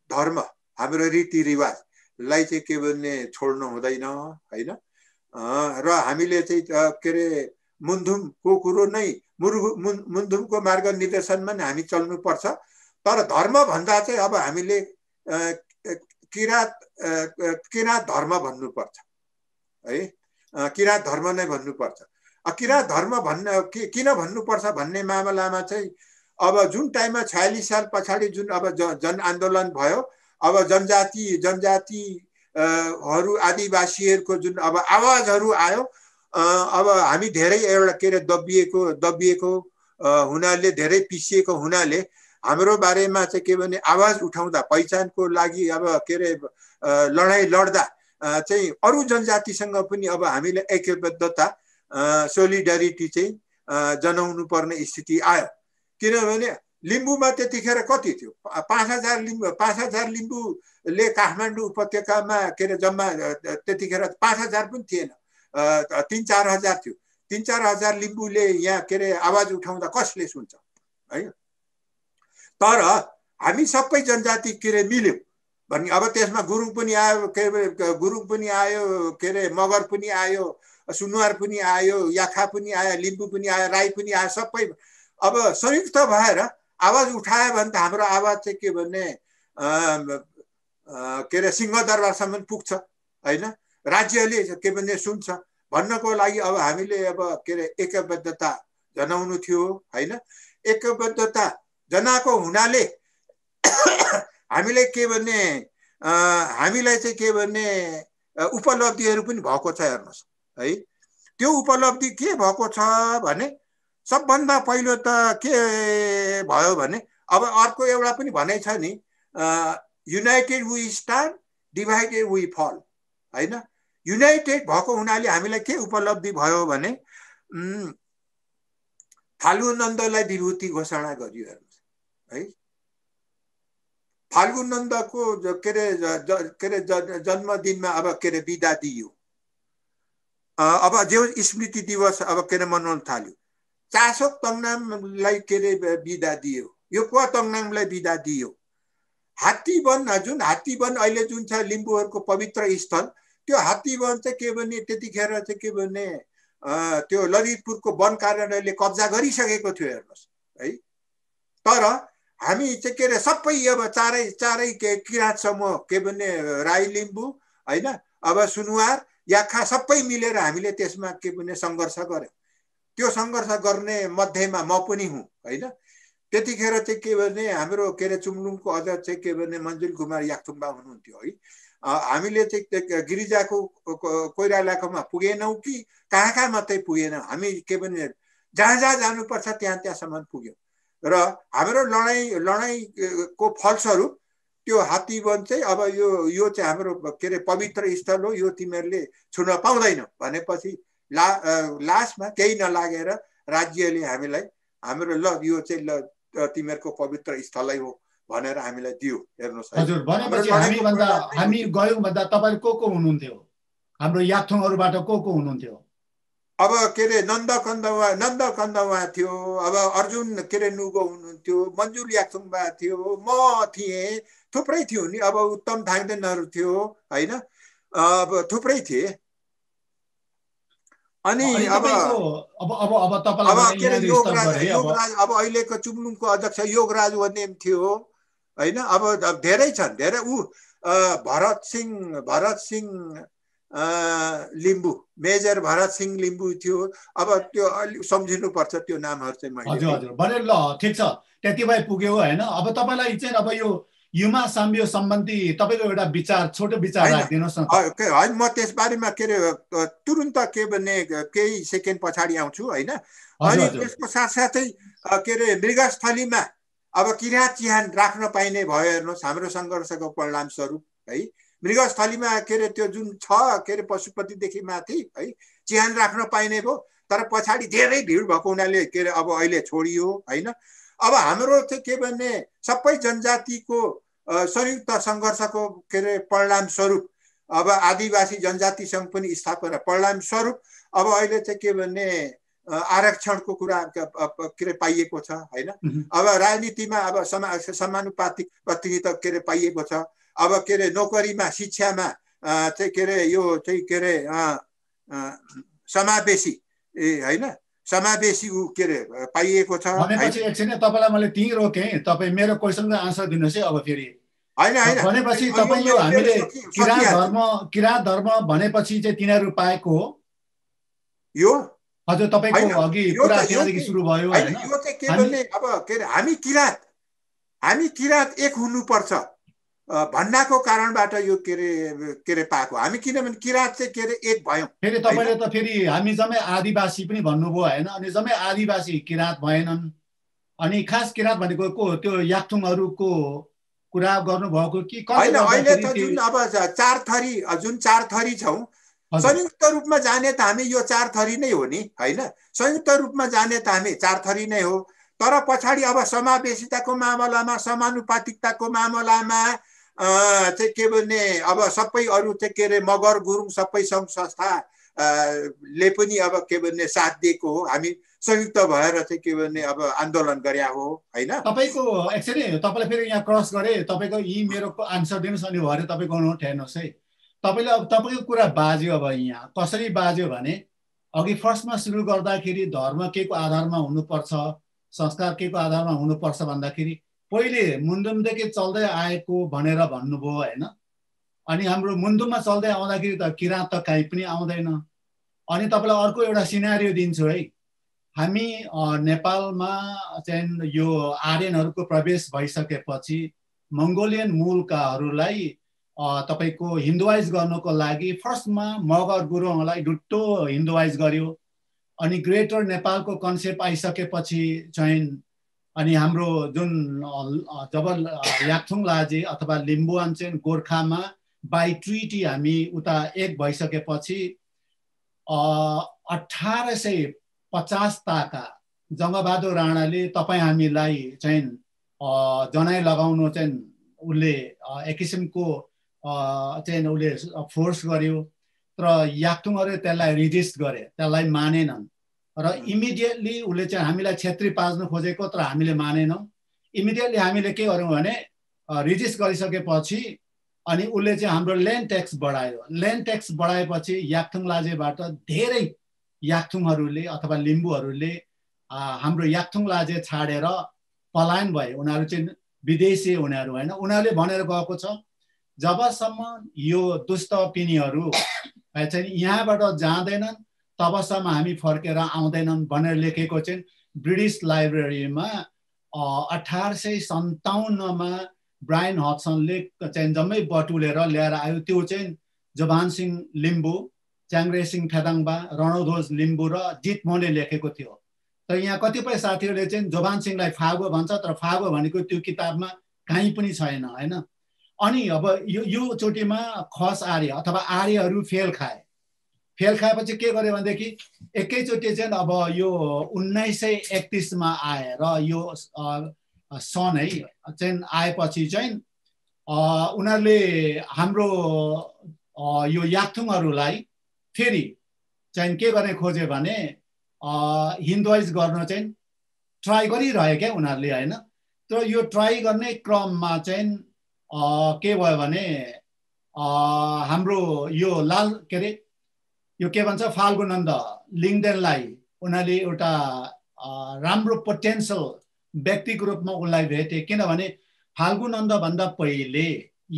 धर्म, हाम्रो रीतिरिवाजलाई चाहिँ के भन्ने छोड्नु हुँदैन हैन। र हामीले चाहिँ के अरे मुन्धुमको कुरो नै मुन्धुमको मार्ग निर्देशनमा नै हामी चल्नुपर्छ। तर धर्म भन्दा चाहिँ अब हामीले किराँत धर्म भन्नुपर्छ है। किराँत धर्म नै भन्नुपर्छ। किराँत धर्म किन भन्नुपर्छ भन्ने मामलामा चाहिँ अब जुन टाइममा 46 साल पछाडि जुन अब जन आन्दोलन भयो, अब जनजातिहरू आदिवासीहरूको जुन अब आवाजहरू आयो, अब हामी धेरै एउटा के अरे दबिएको हुनाले, धेरै पिसिएको हुनाले हाम्रो बारेमा चाहिँ के भने आवाज उठाउँदा, पहिचानको लागि अब के अरे लडाई लड्दा चाहिँ अरू जनजातिसँग पनि अब हामीले ऐक्यबद्धता सोलिडरिटी चाहिँ जनाउनु पर्ने स्थिति आयो। किनभने लिम्बूमा त्यतिखेर कति थियो? 5000 लिम्बूले काठमाडौँ उपत्यकामा के अरे जम्मा त्यतिखेर 5000 पनि थिएन, 3-4 हजार थियो। 3-4 हजार लिम्बूले यहाँ के अरे आवाज उठाउँदा कसले सुन्छ है। तर हामी सबै जनजाति के अरे मिल्यौँ भन्ने, अब त्यसमा गुरुङ पनि आयो, के अरे मगर पनि आयो, सुनुवार पनि आयो, याखा पनि आयो, लिम्बू पनि आयो, राई पनि आयो, सबै अब संयुक्त भएर आवाज उठायो भने त हाम्रो आवाज चाहिँ के भन्ने के अरे सिंहदरबारसम्म पुग्छ हैन, राज्यले के भन्ने सुन्छ भन्नको लागि अब हामीले अब के अरे एकबद्धता जनाउनु थियो हैन। एकबद्धता जनाएको हुनाले हामीले के भन्ने हामीलाई चाहिँ के भन्ने उपलब्धिहरू पनि भएको छ। हेर्नुहोस् है, त्यो उपलब्धि के भएको छ भने सबभन्दा पहिलो त के भयो भने अब अर्को एउटा पनि भनाइ छ नि, united we stand, divided we fall हैन। युनाइटेड भएको हुनाले हामीलाई के उपलब्धि भयो भने थालु नन्दलाई विभूति घोषणा गरियो। हेर्नुहोस् है, फाल्गु नन्दको के अरे जन्मदिनमा अब के अरे बिदा दियो। अब जो स्मृति दिवस अब के अरे मनाउन थाल्यो। चासोक तङनामलाई के अरे बिदा दियो। यो कुवा तङनामलाई बिदा दियो। हात्तीवन जुन हात्तीवन अहिले जुन छ लिम्बूहरूको पवित्र स्थल, त्यो हात्तीवन चाहिँ के भने त्यतिखेर चाहिँ के भने त्यो ललितपुरको वन कार्यालयले कब्जा गरिसकेको थियो हेर्नुहोस् है। तर हामी चाहिँ के अरे सबै अब चारै किराँत समूह के भने राई लिम्बू हैन, अब सुनुवार याखा सबै मिलेर हामीले त्यसमा के भने सङ्घर्ष गर्यौँ। त्यो सङ्घर्ष गर्ने मध्येमा म पनि हुँ हैन। त्यतिखेर चाहिँ के भने हाम्रो के अरे चुम्लुङको अध्यक्ष चाहिँ के भने मञ्जुल कुमार याक्थुङबा हुनुहुन्थ्यो है। हामीले चाहिँ गिरिजाको कोइरालाकोमा पुगेनौँ कि कहाँ मात्रै पुगेनौँ, हामी के भने जहाँ जानुपर्छ त्यहाँसम्म पुग्यौँ। र हाम्रो लडाइँको फलस्वरूप त्यो हात्तीवन चाहिँ अब यो चाहिँ हाम्रो के अरे पवित्र स्थल हो, यो तिमीहरूले छुन पाउँदैनौ भनेपछि लास्टमा केही नलागेर राज्यले हामीलाई हाम्रो ल यो चाहिँ ल तिमीहरूको पवित्र स्थलै हो भनेर हामीलाई दियो। हेर्नुहोस् हजुर, भनेपछि हामी गयौँ भन्दा तपाईहरु को हुनुहुन्थ्यो? हाम्रो याक्थुङहरुबाट को हुनुहुन्थ्यो? अब के अरे नन्दकन्दवा थियो, अब अर्जुन के अरे नुगो हुनुहुन्थ्यो, मञ्जुल याक्थुङबा थियो, म थिएँ, थुप्रै थियो नि। अब उत्तम थाङदेनहरु थियो हैन, अब थुप्रै थिए। अनि अब अहिलेको चुम्लुङको अध्यक्ष योगराज वनेम थियो हैन। अब धेरै छन्, धेरै भरत सिंह लिम्बू, मेजर भरत सिंह लिम्बू थियो। अब त्यो सम्झिनु पर्छ त्यो नामहरु चाहिँ मैले। हजुर भने ल ठीक छ, त्यति भए पुग्यो हैन। अब तपाईलाई चाहिँ अब यो युमा साम्य सम्बन्धी तपाईको एउटा विचार, छोटो विचार राखिदिनुस् न। हैन, म त्यस बारेमा के रे तुरुन्त के भन्ने केही सेकेन्ड पछाडी आउँछु हैन। अनि त्यसको साथसाथै के रे मृगस्थलीमा अब किराँत चिहान राख्न पाइने भयो। हेर्नुहोस् हाम्रो सङ्घर्षको परिणाम स्वरूप है। मृगस्थलीमा के रे त्यो जुन छ के रे पशुपतिदेखि माथि है चिहान राख्न पाइने भयो। तर पछाडी धेरै भिड भएको हुनाले के रे अब अहिले छोडियो हैन। अब हाम्रो चाहिँ के भन्ने सबै जनजातिको संयुक्त सङ्घर्षको के रे परिणाम स्वरूप अब आदिवासी जनजाति सङ्घ पनि स्थापना परिणाम स्वरूप अब अहिले चाहिँ के भन्ने आरक्षणको कुरा के रे पाइएको छ हैन। अब राजनीतिमा अब समानुपातिक प्रतिनिधित्व के रे पाइएको छ। अब के रे नोकरीमा, शिक्षामा चाहिँ के रे यो चाहिँ के रे समावेशी हैन, समावेशी के रे पाइएको छ। भनेपछि एकछिन तपाईलाई मैले त्यही रोके, तपाई मेरो क्वेशनको आन्सर दिनुस् है। अब फेरि हैन भनेपछि तपाई यो हामीले किराँत धर्म भनेपछि चाहिँ तिनीहरु पाएको हो यो। हजुर, तपाईको अघि कुरा त्यहाँदेखि सुरु भयो हैन। यो चाहिँ के भन्ने अब के रे हामी किराँत एक हुनुपर्छ भन्नाको कारणबाट यो के रे पाएको हामी। किनभने किराँत चाहिँ के रे एक भयौं। फेरि तपाईले त फेरि हामी जम्मै आदिवासी पनि भन्नुभयो हैन। अनि जम्मै आदिवासी किराँत भएनन्। अनि खास किराँत भनेको को त्यो याक्थुङहरुको कुरा गर्नु भएको कि हैन? अहिले त जुन अब चार थरी छौं, संयुक्त रूपमा जाने त हामी यो चार थरी नै हो नि हैन। संयुक्त रूपमा जाने त हामी चार थरी नै हो। तर पछाडी अब समावेशिताको मामलामा, समानुपातिकताको मामलामा चाहिँ के भन्ने अब सबै अरु चाहिँ के रे मगर गुरुङ सबै सङ्घ संस्था ले पनि अब के भन्ने साथ दिएको हो। हामी संयुक्त भएर चाहिँ के भन्ने अब आन्दोलन गर्या हो हैन। तपाईको एक्चुअली तपाईले फेरि यहाँ क्रस गरे, तपाईको यी मेरो आन्सर दिनुस् अनि भरे तपाईको नोट हेर्नुस् है। तपाईले अब तपाईको कुरा बाज्यो। अब यहाँ कसरी बाज्यो भने अघि फर्स्टमा सुरु गर्दाखेरि धर्म के को आधारमा हुनुपर्छ, संस्कार के को आधारमा हुनुपर्छ भन्दाखेरि पहिले मुन्दुमदेखि चल्दै आएको भनेर भन्नुभयो हैन। अनि हाम्रो मुन्दुममा चल्दै आउँदाखेरि त किराँत त काहीँ पनि आउँदैन। अनि तपाईलाई अर्को एउटा सिनारियो दिन्छु है। हामी नेपालमा चाहिँ यो आर्यनहरुको प्रवेश भइसकेपछि मंगोलियन मूलकाहरूलाई तपाईको हिन्दुवाइज गर्नको लागि फर्स्टमा मगर गुरुङलाई डुट्टो हिन्दुवाइज गर्यो। अनि ग्रेटर नेपालको कन्सेप्ट आइसकेपछि चाहिँ अनि हाम्रो जुन जब याक्थुङ लाजे अथवा लिम्बुवान चाहिँ गोर्खामा बाई ट्रिटी हामी उता एक भइसकेपछि 1850 ताका जङ्गबहादुर राणाले तपाई हामीलाई चाहिँ जनाई लगाउनु चाहिँ उसले एक किसिमको चाहिँ उसले फोर्स गर्यो तर याक्थुङहरूले त्यसलाई रिजिस्ट गरे त्यसलाई मानेनन् र इमिडिएटली उसले चाहिँ हामीलाई छेत्री पार्न खोजेको तर हामीले मानेनौँ इमिडिएटली हामीले के गर्यौँ भने रिजिस्ट गरिसकेपछि अनि उसले चाहिँ हाम्रो land tax बढायो land tax बढाएपछि Yakthung लाजेबाट धेरै याक्थुङहरूले अथवा लिम्बूहरूले हाम्रो याक्थुङ लाजे छाडेर पलायन भए उनीहरू चाहिँ विदेशी उनीहरू हैन उनीहरूले भनेर गएको छ जबसम्म यो दुष्ट पिनीहरू चाहिँ यहाँबाट जाँदैनन् तबसम्म हामी फर्केर आउँदैनन् भनेर लेखेको चाहिँ ब्रिटिस लाइब्रेरीमा 1857 मा ब्रायन हड्सनले चाहिँ जम्मै बटुलेर ल्याएर आयो त्यो चाहिँ जोभान सिंह लिम्बू च्याङ्ग्रे सिंह फेदाङ्बा रणध्वज लिम्बू र जितमोले लेखेको थियो तर यहाँ कतिपय साथीहरूले चाहिँ जोभान सिंहलाई फागो भन्छ तर फागो भनेको त्यो किताबमा कहीँ पनि छैन हैन अनि अब यो चोटीमा खस आर्य अथवा आर्यहरू फेल खाएपछि के गर्यो भनेदेखि एकैचोटि चाहिँ अब यो 1931 मा आएर यो सन है चाहिँ आएपछि चाहिँ उनीहरूले हाम्रो यो याक्थुङहरूलाई फेरि चाहिँ के गर्ने खोजे भने हिन्दुइज गर्न चाहिँ ट्राई गरिरहे क्या उनीहरूले हैन तर यो ट्राई गर्ने क्रममा चाहिँ के भयो भने हाम्रो यो लाल के अरे यो के भन्छ फाल्गुनन्द लिङ्गदेनलाई उनीहरूले एउटा राम्रो पोटेन्सियल व्यक्तिको रूपमा उसलाई भेटे किनभने फाल्गुनन्द भन्दा पहिले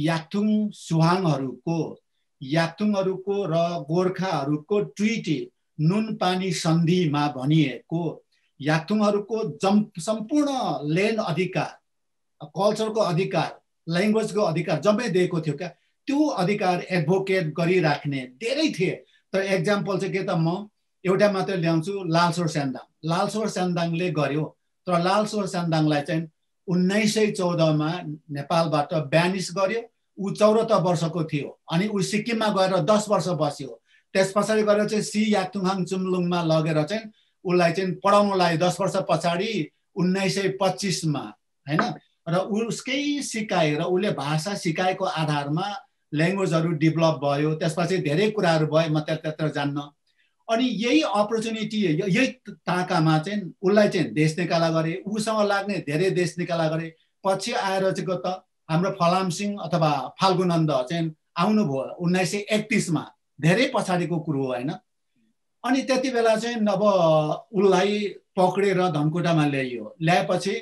याक्थुङ सुहाङहरूको र गोर्खाहरूको ट्रिटी नुनपानी सन्धिमा भनिएको याक्थुङहरूको सम्पूर्ण ल्यान्ड अधिकार कल्चरको अधिकार ल्याङ्ग्वेजको अधिकार जम्मै दिएको थियो क्या त्यो अधिकार एडभोकेट गरिराख्ने धेरै थिए तर एक्जाम्पल चाहिँ के त म एउटा मात्र ल्याउँछु लालसोर स्यान्दाङले गर्यो तर लालसोर स्यान्दाङलाई चाहिँ 1914 मा नेपालबाट ब्यानिस गर्यो ऊ 74 वर्षको थियो अनि ऊ सिक्किममा गएर 10 वर्ष बस्यो त्यस पछाडि गएर चाहिँ सी याक्थुङहाङ चुम्लुङमा लगेर चाहिँ उसलाई चाहिँ पढाउनलाई 10 वर्ष पछाडि 1925 मा हैन र उसकै सिकाइ र उसले भाषा सिकाएको आधारमा ल्याङ्ग्वेजहरू डेभलप भयो त्यसपछि धेरै कुराहरू भयो म त्यत्र जान्न अनि यही अपर्च्युनिटी यही ताकामा चाहिँ उसलाई चाहिँ देश निकाला गरे उसँग लाग्ने धेरै देश निकाला गरे पछि आएर चाहिँ त हाम्रो फलाम सिंह अथवा फाल्गुनन्द चाहिँ आउनुभयो 1931 मा धेरै पछाडिको कुरो हो हैन अनि त्यति बेला चाहिँ अब उसलाई पक्रेर धनकुटामा ल्याएपछि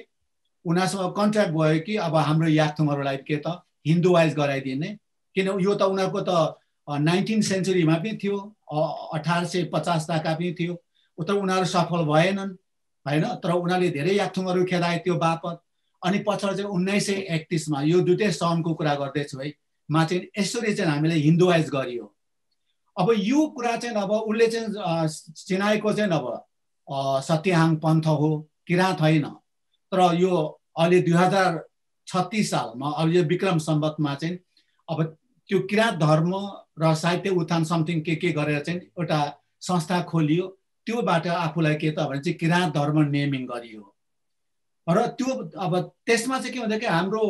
उनीसँग कन्ट्र्याक्ट भयो कि अब हाम्रो याक्थुङहरूलाई के त हिन्दुवाइज गराइदिने किन यो त उनीहरूको त 19th सेन्चुरीमा पनि थियो 1850 ताका पनि थियो उता उनीहरू सफल भएनन् हैन तर उनीहरूले धेरै याक्थुङहरू खेदाए त्यो बापत अनि पछाडि चाहिँ 1931 मा यो दुईटै सनको कुरा गर्दैछु है मा चाहिँ यसरी चाहिँ हामीले हिन्दुवाइज गरियो अब यो कुरा चाहिँ अब उसले चाहिँ चिनाएको चाहिँ अब सत्यहाङ पन्थ हो किराँत होइन तर यो अहिले 2036 सालमा अब यो विक्रम सम्वतमा चाहिँ अब त्यो किराँत धर्म र साहित्य उत्थान समथिङ के गरेर चाहिँ एउटा संस्था खोलियो त्योबाट आफूलाई के त भने चाहिँ किराँत धर्म नेमिङ गरियो र त्यो अब त्यसमा चाहिँ के भन्दा कि हाम्रो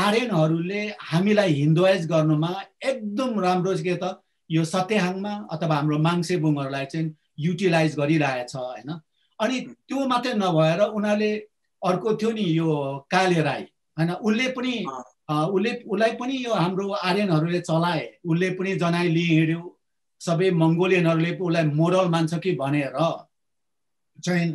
आर्यनहरूले हामीलाई हिन्दुवाइज गर्नुमा एकदम राम्रो के त यो सत्यहाङमा अथवा हाम्रो माङ्सेबुङहरूलाई चाहिँ युटिलाइज गरिरहेछ हैन अनि त्यो मात्रै नभएर उनीहरूले अर्को थियो नि यो काले राई हैन उसलाई पनि यो हाम्रो आर्यनहरूले चलाए उसले पनि जनाई लिइ हिँड्यो सबै मङ्गोलियनहरूले उसलाई मोरल मान्छ कि भनेर चाहिँ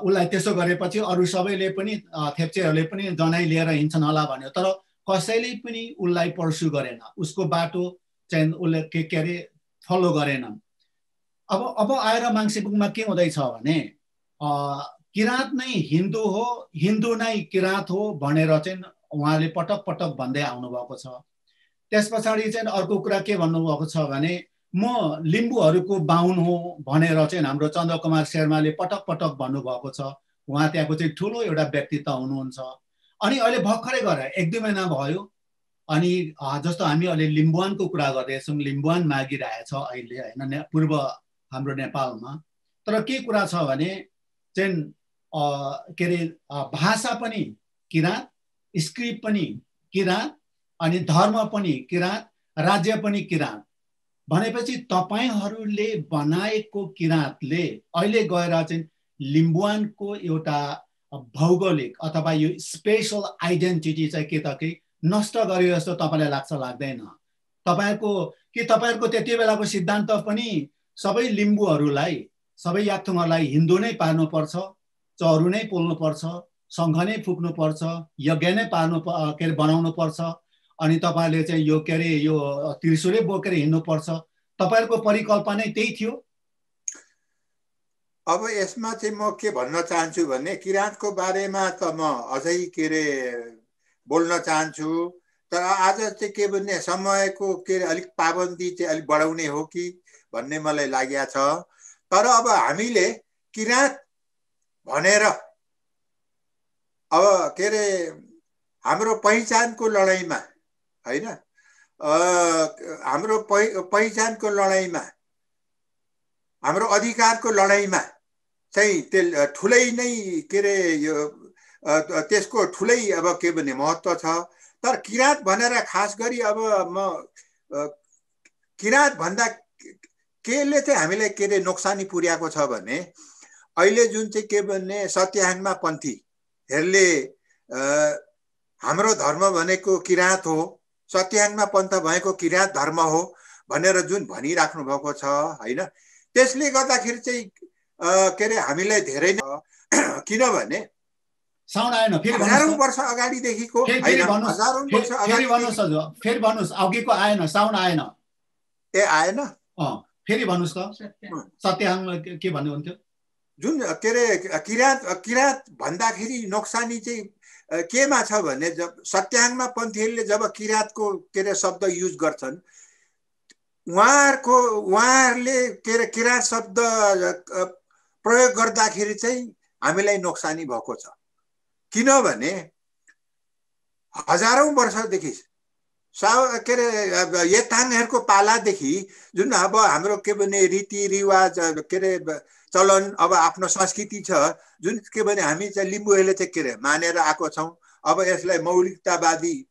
उसलाई त्यसो गरेपछि अरू सबैले पनि थेप्चेहरूले पनि जनाई लिएर हिँड्छन् होला भन्यो तर कसैले पनि उसलाई पर्स्यु गरेन उसको बाटो चाहिँ उसले के अरे फलो गरेनन् अब आएर माङ्सेबुङमा के हुँदैछ भने किराँत नै हिन्दू हो हिन्दू नै किराँत हो भनेर चाहिँ उहाँले पटक पटक भन्दै आउनुभएको छ त्यस पछाडि चाहिँ अर्को कुरा के भन्नुभएको छ भने म लिम्बूहरूको बाहुन हो भनेर चाहिँ हाम्रो चन्द्रकुमार शर्माले पटक पटक भन्नुभएको छ उहाँ त्यहाँको चाहिँ ठुलो एउटा व्यक्तित्व हुनुहुन्छ अनि अहिले भर्खरै गरे 1-2 महिना भयो अनि जस्तो हामी अहिले लिम्बुवानको कुरा गर्दैछौँ लिम्बुवान मागिरहेछ अहिले हैन पूर्व हाम्रो नेपालमा तर के कुरा छ भने चाहिँ के अरे भाषा पनि किराँत स्क्रिप्ट पनि किराँत अनि धर्म पनि किराँत, राज्य पनि किराँत भनेपछि तपाईहरूले बनाएको किराँतले अहिले गएर चाहिँ लिम्बुवानको एउटा भौगोलिक अथवा यो स्पेशल आइडेन्टिटी चाहिँ के त कि नष्ट गर्यो जस्तो तपाईँलाई लाग्छ लाग्दैन? तपाईँहरूको त्यति बेलाको सिद्धान्त पनि सबै लिम्बूहरूलाई, सबै याक्थुङहरूलाई हिन्दू नै पार्नुपर्छ, चरु नै पोल्नुपर्छ, शङ्ख नै फुक्नुपर्छ, यज्ञ नै बनाउनु पर्छ, अनि तपाईँहरूले चाहिँ यो के अरे यो त्रिशूलै बोकेर हिँड्नुपर्छ, तपाईँहरूको परिकल्पना त्यही थियो? अब यसमा चाहिँ म के भन्न चाहन्छु भने किराँतको बारेमा त म अझै के अरे बोल्न चाहन्छु, तर आज चाहिँ के भने समयको के अलिक पाबन्दी चाहिँ अलिक बढाउने हो कि भन्ने मलाई लागेको छ। तर अब हामीले किराँत भनेर अब के अरे हाम्रो पहिचानको लडाइँमा हैन, हाम्रो पहिचानको लडाइँमा, हाम्रो अधिकारको लडाइँमा चाहिँ ठुलै नै के अरे यो त्यसको ठुलै अब के भने महत्त्व छ। तर किराँत भनेर खास गरी अब म किराँत भन्दा केले चाहिँ हामीलाई के अरे नोक्सानी पुर्याएको छ भने अहिले जुन चाहिँ के भने सत्याहाङमा पन्थीहरूले हाम्रो धर्म भनेको किराँत हो, सत्याहाङमा पन्थ भएको किराँत धर्म हो भनेर जुन भनिराख्नु भएको छ हैन, त्यसले गर्दाखेरि चाहिँ के अरे हामीलाई धेरै नै किनभने साउन्ड आएन, फेरि हजारौं वर्ष अगाडिदेखिको हजारौं वर्ष अगाडि फेरि भन्नुस्, अघिको आएन, साउन्ड आएन। ए आएन? फेरि भन्नुस् त, सत्याहाङमा के भन्नुहुन्थ्यो? जुन के अरे किराँत भन्दाखेरि नोक्सानी चाहिँ केमा छ भने जब सत्याहाङमा पन्थीहरूले जब किराँतको के अरे शब्द युज गर्छन्, उहाँहरूले के अरे किराँत शब्द प्रयोग गर्दाखेरि चाहिँ हामीलाई नोक्सानी भएको छ। किनभने हजारौं वर्षदेखि के अरे येताङहरूको पालादेखि जुन अब हाम्रो के भने रीतिरिवाज के अरे चलन अब आफ्नो संस्कृति छ, जुन के भने हामी चाहिँ लिम्बूहरूले चाहिँ के अरे मानेर आएको छौँ। अब यसलाई मौलिकतावादी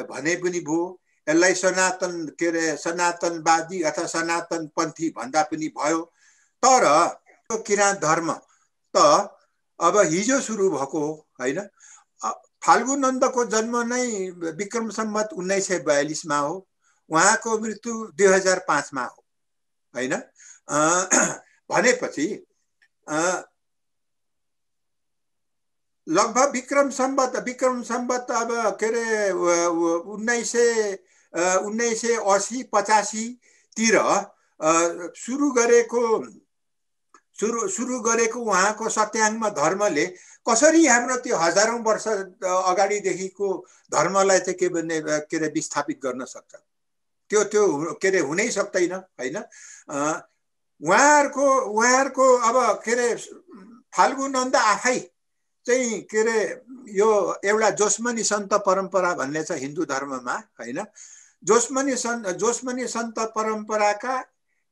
भने पनि भयो, यसलाई सनातन के अरे सनातनवादी अथवा सनातनपन्थी भन्दा पनि भयो। तर किराँत धर्म त अब हिजो सुरु भएको होइन। फाल्गु नन्दको जन्म नै विक्रम सम्वत 1942 मा हो, उहाँको मृत्यु 2005 मा हो हैन। भनेपछि लगभग विक्रम सम्वत अब के अरे 1980-85 तिर सुरु गरेको उहाँको सत्याहाङमा धर्मले कसरी हाम्रो त्यो हजारौं वर्ष अगाडिदेखिको धर्मलाई चाहिँ के भने के अरे विस्थापित गर्न सक्छ? त्यो के अरे हुनै सक्दैन हैन। उहाँहरूको अब के अरे फाल्गु नन्द आफै चाहिँ के अरे यो एउटा जोस्मनी सन्त परम्परा भन्ने छ हिन्दू धर्ममा हैन। जोस्मनी सन्त परम्पराका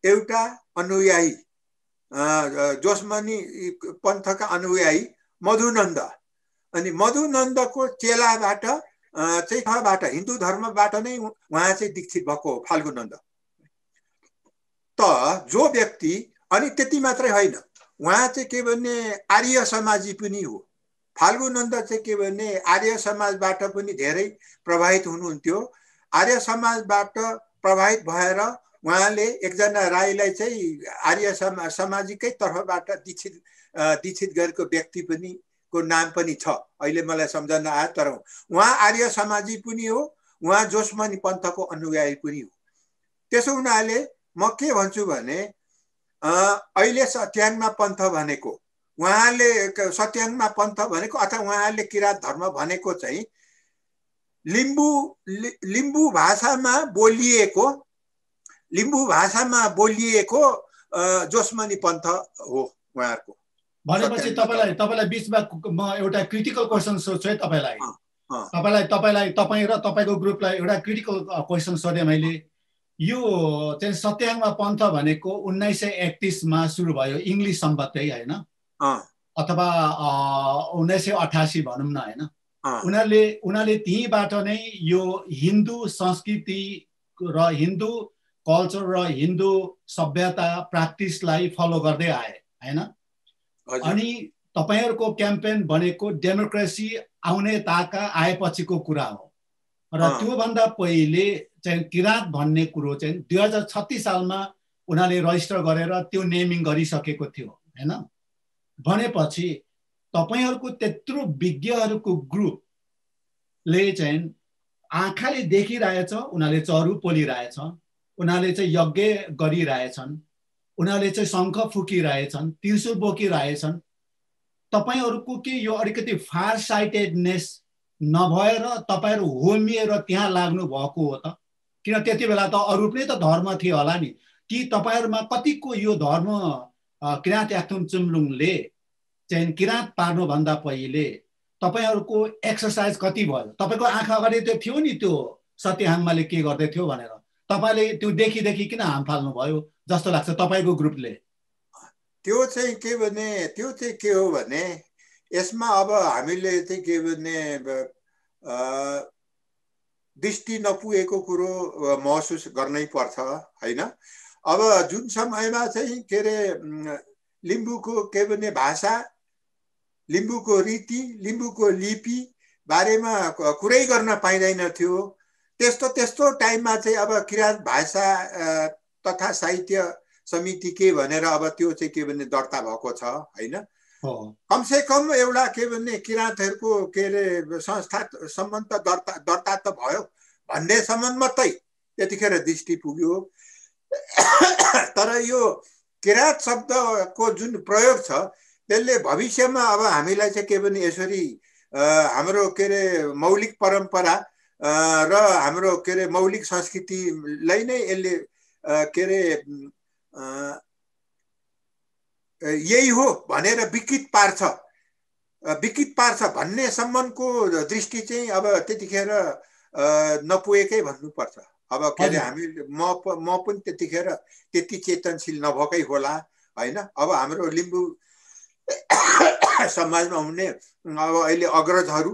एउटा अनुयायी, जोस्मनी पन्थका अनुयायी मधुनन्द, अनि मधुनन्दको चेलाबाट चाहिँ हिन्दू धर्मबाट नै उहाँ चाहिँ दीक्षित भएको हो फाल्गु नन्द। त जो व्यक्ति, अनि त्यति मात्रै होइन, उहाँ चाहिँ के भने आर्य समाजी पनि हो। फाल्गु नन्द चाहिँ के भने आर्य समाजबाट पनि धेरै प्रभावित हुनुहुन्थ्यो। आर्य समाजबाट प्रभावित भएर उहाँले एकजना राईलाई चाहिँ आर्य समाजिकै तर्फबाट दीक्षित गरेको व्यक्ति पनि को नाम पनि छ, अहिले मलाई सम्झना आयो। तर उहाँ आर्य समाजी पनि हो, उहाँ जोस्मनी पन्थको अनुयायी पनि हो। त्यसो हुनाले म के भन्छु भने अहिले सत्याहाङमा पन्थ भनेको, उहाँले सत्याहाङमा पन्थ भनेको अथवा उहाँले किराँत धर्म भनेको चाहिँ लिम्बू भाषामा बोलिएको जोस्मनी पन्थ हो उहाँहरूको। भनेपछि तपाईलाई बीचमा म एउटा क्रिटिकल क्वेसन सोध्छु है तपाईलाई तपाईँ र तपाईको ग्रुपलाई एउटा क्रिटिकल क्वेसन सोधेँ मैले। यो चाहिँ सत्याहाङमा पन्थ भनेको 1931 मा सुरु भयो, इङ्ग्लिस सम्बन्धै हैन, अथवा 1988 भनौँ न हैन। उनीहरूले त्यहीबाट नै यो हिन्दू संस्कृति र हिन्दू कल्चर र हिन्दू सभ्यता प्र्याक्टिसलाई फलो गर्दै आए हैन। अनि तपाईहरुको क्याम्पेन भनेको डेमोक्रेसी आउने ताका आएपछिको कुरा हो र त्योभन्दा पहिले चाहिँ किराँत भन्ने कुरो चाहिँ 2036 सालमा उनीहरूले रजिस्टर गरेर त्यो नेमिङ गरिसकेको थियो हैन। भनेपछि तपाईहरुको त्यत्रो विज्ञहरूको ग्रुपले चाहिँ आँखाले देखिरहेछ, उनीहरूले चरु पोलिरहेछ, उनीहरूले चाहिँ यज्ञ गरिरहेछन्, उनीहरूले चाहिँ शङ्ख फुकिरहेछन्, त्रिशूल बोकिरहेछन्। तपाईहरुको के यो अलिकति फार साइटेडनेस नभएर तपाईहरु होमिएर त्यहाँ लाग्नु भएको हो त? किन त्यति बेला त अरु पनि त धर्म थियो होला नि। कि तपाईहरुमा कतिको यो धर्म किराँत याक्थुङ चुम्लुङले चाहिँ किराँत पार्नु भन्दा पहिले तपाईहरुको एक्सरसाइज कति भयो? तपाईको आँखा अगाडि त्यो थियो नि त्यो सत्यहाङमाले के गर्दै थियो भनेर। तपाईले त्यो देखि किन हाम फाल्नु भयो जस्तो लाग्छ तपाईको ग्रुपले? त्यो चाहिँ के हो भने यसमा अब हामीले चाहिँ के भने दृष्टि नपुगेको कुरो महसुस गर्नै पर्छ हैन। अब जुन समयमा चाहिँ के रे लिम्बूको के भने भाषा, लिम्बूको रीति, लिम्बूको लिपि बारेमा कुरै गर्न पाइदैन थियो, त्यस्तो टाइममा चाहिँ अब किराँत भाषा तथा साहित्य समिति के भनेर अब त्यो चाहिँ के भने दर्ता भएको छ हैन। कमसे कम एउटा के भने किराँतहरुको के रे संस्था सम्बन्ध दर्ता त भयो भन्नेसम्म मात्रै त्यतिखेर दृष्टि पुग्यो। तर यो किराँत शब्दको जुन प्रयोग छ त्यसले भविष्यमा अब हामीलाई चाहिँ के भने यसरी हाम्रो के रे मौलिक परम्परा र हाम्रो के रे मौलिक संस्कृतिलाई नै यसले के रे यही हो भनेर विकृत पार्छ भन्ने सम्मको दृष्टि चाहिँ अब त्यतिखेर नपुगेकै भन्नुपर्छ। अब के रे हामी म पनि त्यतिखेर त्यति चेतनशील नभएकै होला हैन। अब हाम्रो लिम्बू समाजमा हुने अब अहिले अग्रजहरू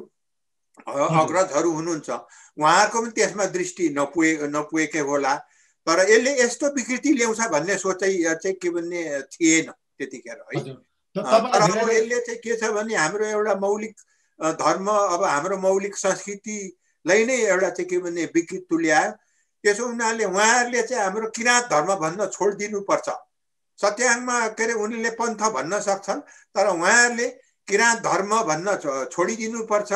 हुनुहुन्छ, उहाँहरूको पनि त्यसमा दृष्टि नपुगेकै होला। तर यसले यस्तो विकृति ल्याउँछ भन्ने सोचाइ चाहिँ के भन्ने थिएन त्यतिखेर है। तर अब यसले चाहिँ के छ भने हाम्रो एउटा मौलिक धर्म, अब हाम्रो मौलिक संस्कृतिलाई नै एउटा चाहिँ के भन्ने विकृत तुल्यायो। त्यसो हुनाले उहाँहरूले चाहिँ हाम्रो किराँत धर्म भन्न छोडिदिनु पर्छ। सत्याङमा के रे उनीले पन्थ भन्न सक्छन्, तर उहाँहरूले किराँत धर्म भन्न छोडिदिनु पर्छ।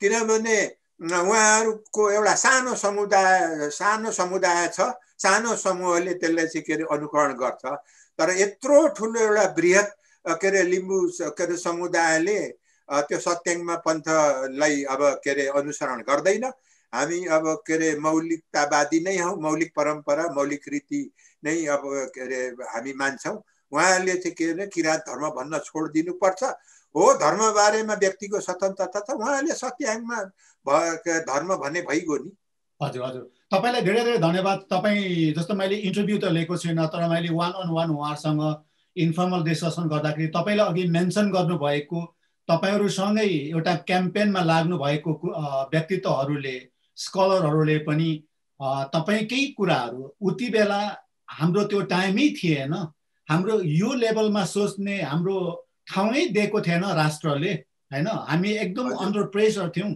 किनभने उहाँहरूको एउटा सानो समुदाय छ, सानो समूहले त्यसलाई चाहिँ के रे अनुकरण गर्छ। तर यत्रो ठुलो एउटा बृहत के रे लिम्बू के रे समुदायले त्यो सत्याङमा पन्थलाई अब के रे अनुसरण गर्दैन। हामी अब के रे मौलिकतावादी नै हौ, मौलिक परम्परा मौलिक रीति नै अब के रे हामी मान्छौँ। उहाँहरूले चाहिँ के रे किराँत धर्म भन्न छोडिदिनु पर्छ। हो, धर्म बारेमा व्यक्तिको स्वतन्त्रता छ, उहाँले सत्याङमा धर्म भने भइगयो नि। हजुर हजुर, तपाईलाई धेरै धेरै धन्यवाद। तपाईँ जस्तो मैले इन्टरभ्यू त लिएको छुइनँ, तर मैले वान अन वान उहाँसँग इन्फर्मल डिस्कसन गर्दाखेरि तपाईँले अघि मेन्सन गर्नुभएको तपाईहरूसँगै एउटा क्याम्पेनमा लाग्नु भएको व्यक्तित्वहरूले, स्कलरहरूले पनि तपाईँकै कुराहरू उति बेला हाम्रो त्यो टाइमै थिएन, हाम्रो यो लेभलमा सोच्ने हाम्रो ठाउँै दिएको थिएन राष्ट्रले हैन। हामी एकदम अन्डर प्रेसर थियौँ।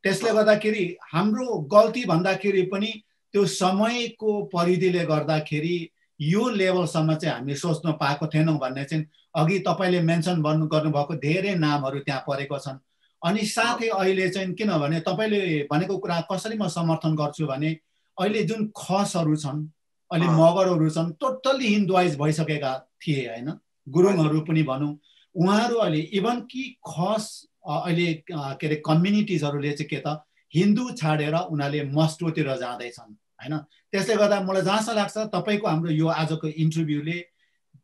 त्यसले गर्दाखेरि हाम्रो गल्ती भन्दाखेरि पनि त्यो समयको परिधिले गर्दाखेरि यो लेभलसम्म चाहिँ हामी सोच्न पाएको थिएनौँ भन्ने चाहिँ अघि तपाईँले मेन्सन गर्नुभएको धेरै नामहरू त्यहाँ परेको छन्। अनि साथै अहिले चाहिँ किनभने तपाईँले भनेको कुरा कसरी म समर्थन गर्छु भने अहिले जुन खसहरू छन्, अहिले मगरहरू छन्, टोटल्ली हिन्दुवाइज भइसकेका थिए हैन। गुरुङहरू पनि भनौँ, उहाँहरू अहिले इभन कि खस अहिले के अरे कम्युनिटिजहरूले चाहिँ के त हिन्दू छाडेर उनीहरूले मस्टोतिर जाँदैछन् हैन। त्यसले गर्दा मलाई जहाँसम्म लाग्छ तपाईँको हाम्रो यो आजको इन्टरभ्यूले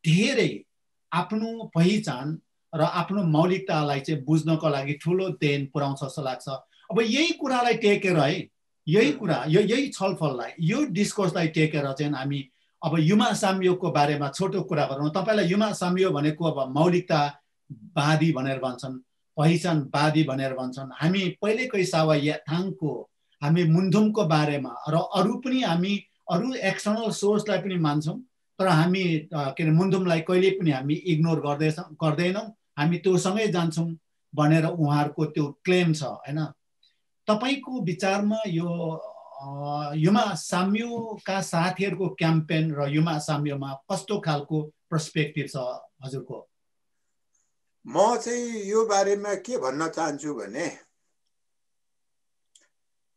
धेरै आफ्नो पहिचान र आफ्नो मौलिकतालाई चाहिँ बुझ्नको लागि ठुलो देन पुर्याउँछ जस्तो लाग्छ। अब यही कुरालाई टेकेर है, यही कुरा यही छलफललाई, यो डिस्कोर्सलाई टेकेर चाहिँ हामी अब युमा साम्योगको बारेमा छोटो कुरा गरौँ। तपाईँलाई युमा साम्यो भनेको अब मौलिकतावादी भनेर भन्छन्, पहिचानवादी भनेर भन्छन्। हामी पहिलेकै सावा याथाङको हामी मुन्धुमको बारेमा र अरू पनि हामी अरू एक्सटर्नल सोर्सलाई पनि मान्छौँ, तर हामी के अरे मुन्धुमलाई कहिले पनि हामी इग्नोर गर्दैनौँ, हामी त्योसँगै जान्छौँ भनेर उहाँहरूको त्यो क्लेम छ हैन। तपाईको विचारमा यो युमा साम्योका साथीहरूको क्याम्पेन र युमा साम्योमा कस्तो खालको पर्सपेक्टिभ छ हजुरको? म चाहिँ यो बारेमा के भन्न चाहन्छु भने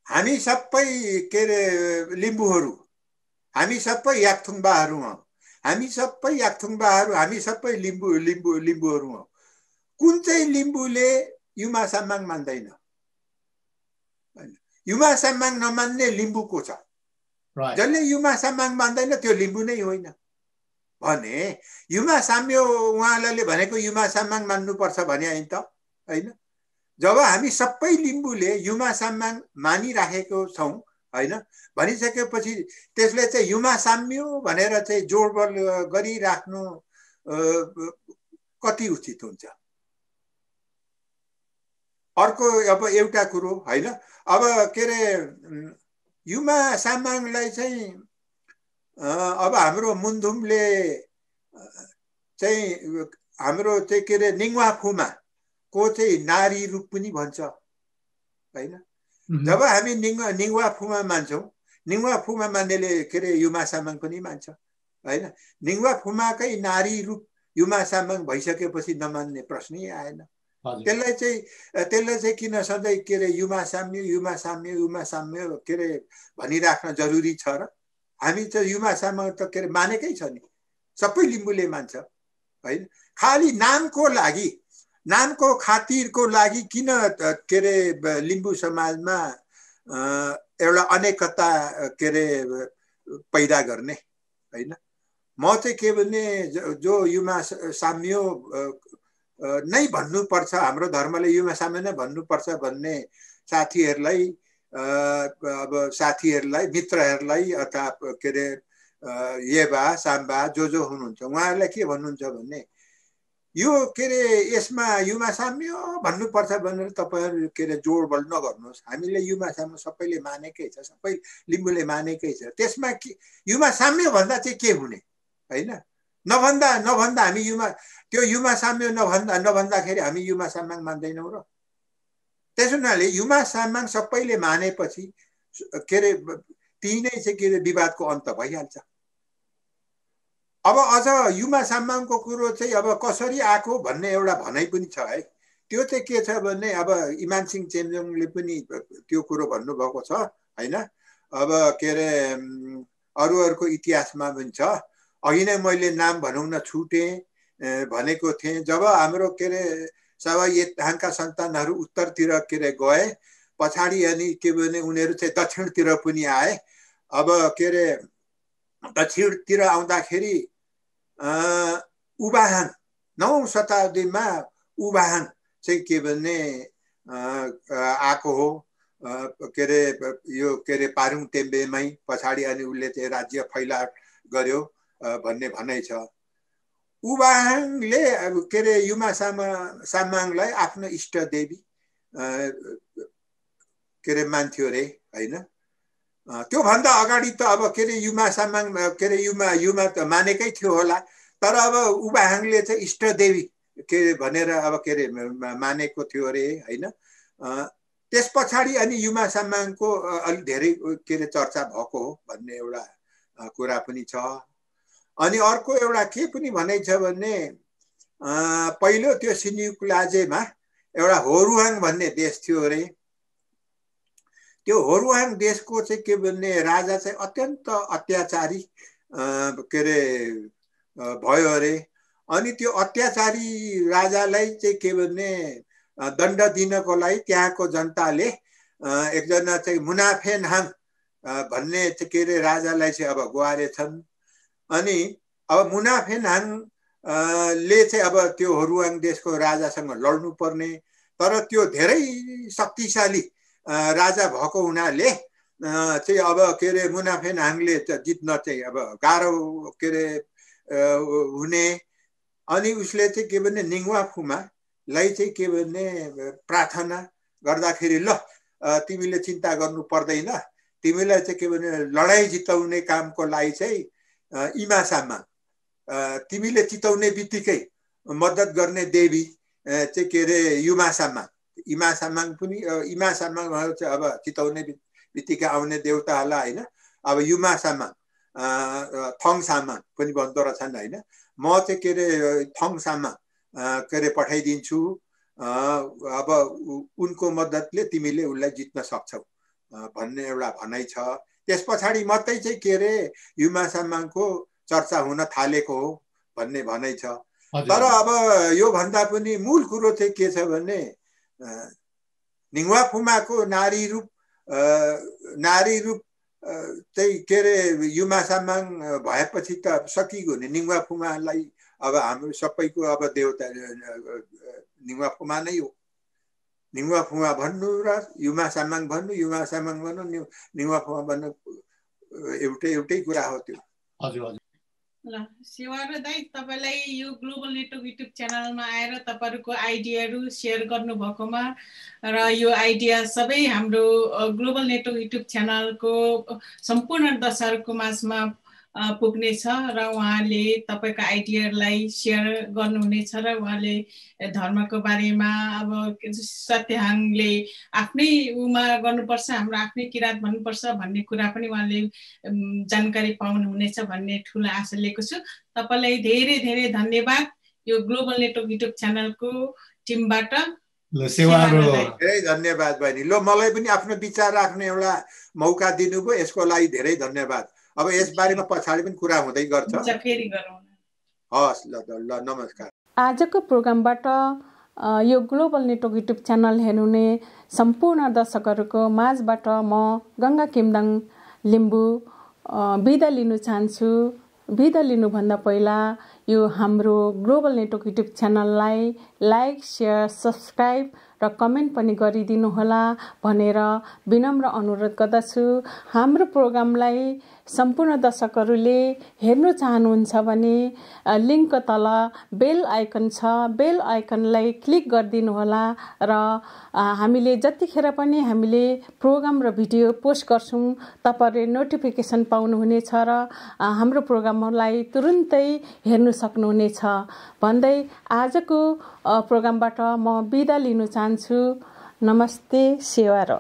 हामी सबै के अरे लिम्बूहरू, हामी सबै याकथुङबाहरू हौँ, हामी सबै याकथुङबाहरू, हामी सबै लिम्बूहरू हौँ। कुन चाहिँ लिम्बूले युमा साम्माङ मान्दैन? युमा साम्माङ नमान्ने लिम्बू को छ? जसले युमा साम्माङ मान्दैन त्यो लिम्बू नै होइन भने युमा साम्यो उहाँले भनेको युमा साम्माङ मान्नुपर्छ भने हैन त, हैन? जब हामी सबै लिम्बूले युमा साम्माङ मानिराखेको छौँ हैन भनिसकेपछि त्यसले चाहिँ युमा साम्यो भनेर चाहिँ जोडबल गरिराख्नु कति उचित हुन्छ? अर्को अब एउटा कुरो हैन, अब के अरे युमा साम्माङलाई चाहिँ अब हाम्रो मुन्धुमले चाहिँ हाम्रो चाहिँ के अरे निङवा फुमा को चाहिँ नारी रूप पनि भन्छ हैन। जब हामी निङवा फुमा मान्छौँ, निङवा फुमा मान्नेले के अरे युमा साम्माङ पनि मान्छ हैन। निङवा फुमाकै नारी रूप युमा साम्माङ भइसकेपछि नमान्ने प्रश्नै आएन। त्यसलाई चाहिँ किन सधैँ के अरे युमा साम्य के अरे भनिराख्न जरुरी छ र? हामी चाहिँ युमा साम्माङ त के अरे मानेकै छ नि, सबै लिम्बूले मान्छ हैन। खाली नामको लागि, नामको खातिरको लागि किन के अरे लिम्बू समाजमा एउटा अनेकता के अरे पैदा गर्ने हैन। म चाहिँ के भने जो युमा साम्यो नै भन्नुपर्छ, हाम्रो धर्मले युमा साम्य नै भन्नुपर्छ भन्ने साथीहरूलाई अब साथीहरूलाई, मित्रहरूलाई अथवा के अरे येबा साम्बा जो हुनुहुन्छ उहाँहरूलाई के भन्नुहुन्छ भने यो के अरे यसमा युमा साम्यो भन्नुपर्छ भनेर तपाईहरु के अरे जोडबल नगर्नुहोस्। हामीले युमा साम्यो सबैले मानेकै छ, सबै लिम्बूले मानेकै छ। त्यसमा युमा साम्यो भन्दा चाहिँ के हुने हैन? नभन्दा हामी त्यो युमा साम्यो नभन्दाखेरि हामी युमा साम्माङ मान्दैनौँ र? त्यसो हुनाले युमा साम्माङ सबैले मानेपछि के अरे त्यही नै चाहिँ के अरे विवादको अन्त भइहाल्छ। अब अझ युमा साम्माङको कुरो चाहिँ अब कसरी आएको भन्ने एउटा भनाइ पनि छ है। त्यो चाहिँ के छ भने अब इमानसिंह चेम्जोङले पनि त्यो कुरो भन्नुभएको छ हैन। अब के अरे अरूहरूको इतिहासमा पनि छ। अघि नै मैले नाम भनाउन छुटे भनेको थिएँ। जब हाम्रो के अरे सावा येथाङका सन्तानहरू उत्तरतिर के अरे गए, पछाडि अनि के भने उनीहरू चाहिँ दक्षिणतिर पनि आए। अब के अरे दक्षिणतिर आउँदाखेरि उबाहाङ 9औं शताब्दीमा उबाहाङ चाहिँ के भने आएको हो के अरे यो के अरे पारुङ टेम्बेमै, पछाडि अनि उसले चाहिँ राज्य फैलाट गर्यो भन्ने भनाइ छ। उबाहाङले के अरे युमा साम्माङलाई आफ्नो इष्ट देवी के अरे मान्थ्यो रे हैन। त्यो भन्दा अगाडि त अब के अरे युमा साम्माङ के अरे युमा त मानेकै थियो होला, तर अब उबाहाङले चाहिँ इष्ट देवी के भनेर अब के अरे मानेको थियो अरे हैन। त्यस पछाडि अनि युमा साम्माङको अलि धेरै के अरे चर्चा भएको हो भन्ने एउटा कुरा पनि छ। अनि अर्को एउटा के पनि भनाइ छ भने पहिलो त्यो सिन्युक्लाजेमा एउटा होरुहाङ भन्ने देश थियो अरे। त्यो होरुहाङ देशको चाहिँ के भन्ने राजा चाहिँ अत्यन्त अत्याचारी के अरे भयो अरे। अनि त्यो अत्याचारी राजालाई चाहिँ के भन्ने दण्ड दिनको लागि त्यहाँको जनताले एकजना चाहिँ मुनाफेनहाङ भन्ने चाहिँ के अरे राजालाई चाहिँ अब गुहारेछन्। अनि अब मुनाफेनहाङ ले चाहिँ अब त्यो होरुहाङ देशको राजासँग लड्नु पर्ने, तर त्यो धेरै शक्तिशाली राजा भएको हुनाले चाहिँ अब के अरे मुनाफेनहाङले जित्न चाहिँ अब गाह्रो के अरे हुने। अनि उसले चाहिँ के भने निङवा फुमा लाई चाहिँ के भने प्रार्थना गर्दाखेरि ल तिमीले चिन्ता गर्नु पर्दैन, तिमीलाई चाहिँ के भने लडाई जिताउने कामको लागि चाहिँ इमासामा तिमीले चिताउने बित्तिकै मद्दत गर्ने देवी चाहिँ के अरे इमासामाङ पनि इमासामाङ चाहिँ अब चिताउने बित्तिकै आउने देवताहरूलाई होइन, अब युमासामाङ थङसामाङ पनि भन्दो रहेछन् होइन। म चाहिँ के अरे थङसामाङ के अरे पठाइदिन्छु, अब उनको मद्दतले तिमीले उसलाई जित्न सक्छौ भन्ने एउटा भनाइ छ। त्यस पछाडि मात्रै चाहिँ के अरे युमासामाङको चर्चा हुन थालेको हो भन्ने भनाइ छ। तर अब यो भन्दा पनि मूल कुरो चाहिँ के छ भने निङ्वा फुमाको नारी रूप चाहिँ के अरे युमासामाङ भएपछि त सकिगयो नि। निङ्वा फुमालाई अब हाम्रो सबैको अब देवता निङ्वा फुमा नै हो। निङ्वा फुमा भन्नु र युमासामाङ भन्नु, युमासामाङ भन्नु, निङ्वा फुमा भन्नु एउटै कुरा हो त्यो। हजुर हजुर। ल सेवा र दाइ, तपाईँलाई यो ग्लोबल नेटवर्क युट्युब च्यानलमा आएर तपाईँहरूको आइडियाहरू सेयर गर्नुभएकोमा र यो आइडिया सबै हाम्रो ग्लोबल नेटवर्क युट्युब च्यानलको सम्पूर्ण दर्शकहरूको माझमा पुग्नेछ र उहाँले तपाईँको आइडियालाई सेयर गर्नुहुनेछ र उहाँले धर्मको बारेमा अब सत्यहाङले आफ्नै उमा गर्नुपर्छ, हाम्रो आफ्नै किरात भन्नुपर्छ भन्ने कुरा पनि उहाँले जानकारी पाउनुहुनेछ भन्ने ठुलो आशा लिएको छु। तपाईँलाई धेरै धेरै धन्यवाद यो ग्लोबल नेटवर्क युट्युब च्यानलको टिमबाट। धेरै धन्यवाद बहिनी। ल मलाई पनि आफ्नो विचार राख्ने एउटा मौका दिनुभयो, यसको लागि धेरै धन्यवाद। अब यस बारेमा पछाडि पनि कुरा हुँदै गर्छ। हस् ल नमस्कार। आजको प्रोग्रामबाट यो ग्लोबल नेटवर्क युट्युब च्यानल हेर्नुहुने सम्पूर्ण दर्शकहरूको माझबाट म गङ्गा किमदाङ लिम्बू बिदा लिनु चाहन्छु। बिदा लिनुभन्दा पहिला यो हाम्रो ग्लोबल नेटवर्क युट्युब च्यानललाई लाइक, सेयर, सब्सक्राइब र कमेन्ट पनि गरिदिनु होला भनेर विनम्र अनुरोध गर्दछु। हाम्रो प्रोग्रामलाई सम्पूर्ण दर्शकहरूले हेर्नु चाहनुहुन्छ भने लिङ्कको तल बेल आइकन छ, बेल आइकनलाई क्लिक गरिदिनु होला र हामीले जतिखेर पनि हामीले प्रोग्राम र भिडियो पोस्ट गर्छौँ तपाईँहरूले नोटिफिकेसन पाउनुहुनेछ र हाम्रो प्रोग्रामलाई तुरुन्तै हेर्नु सक्नुहुनेछ भन्दै आजको प्रोग्रामबाट म बिदा लिनु चाहन्छु। नमस्ते, सेवा र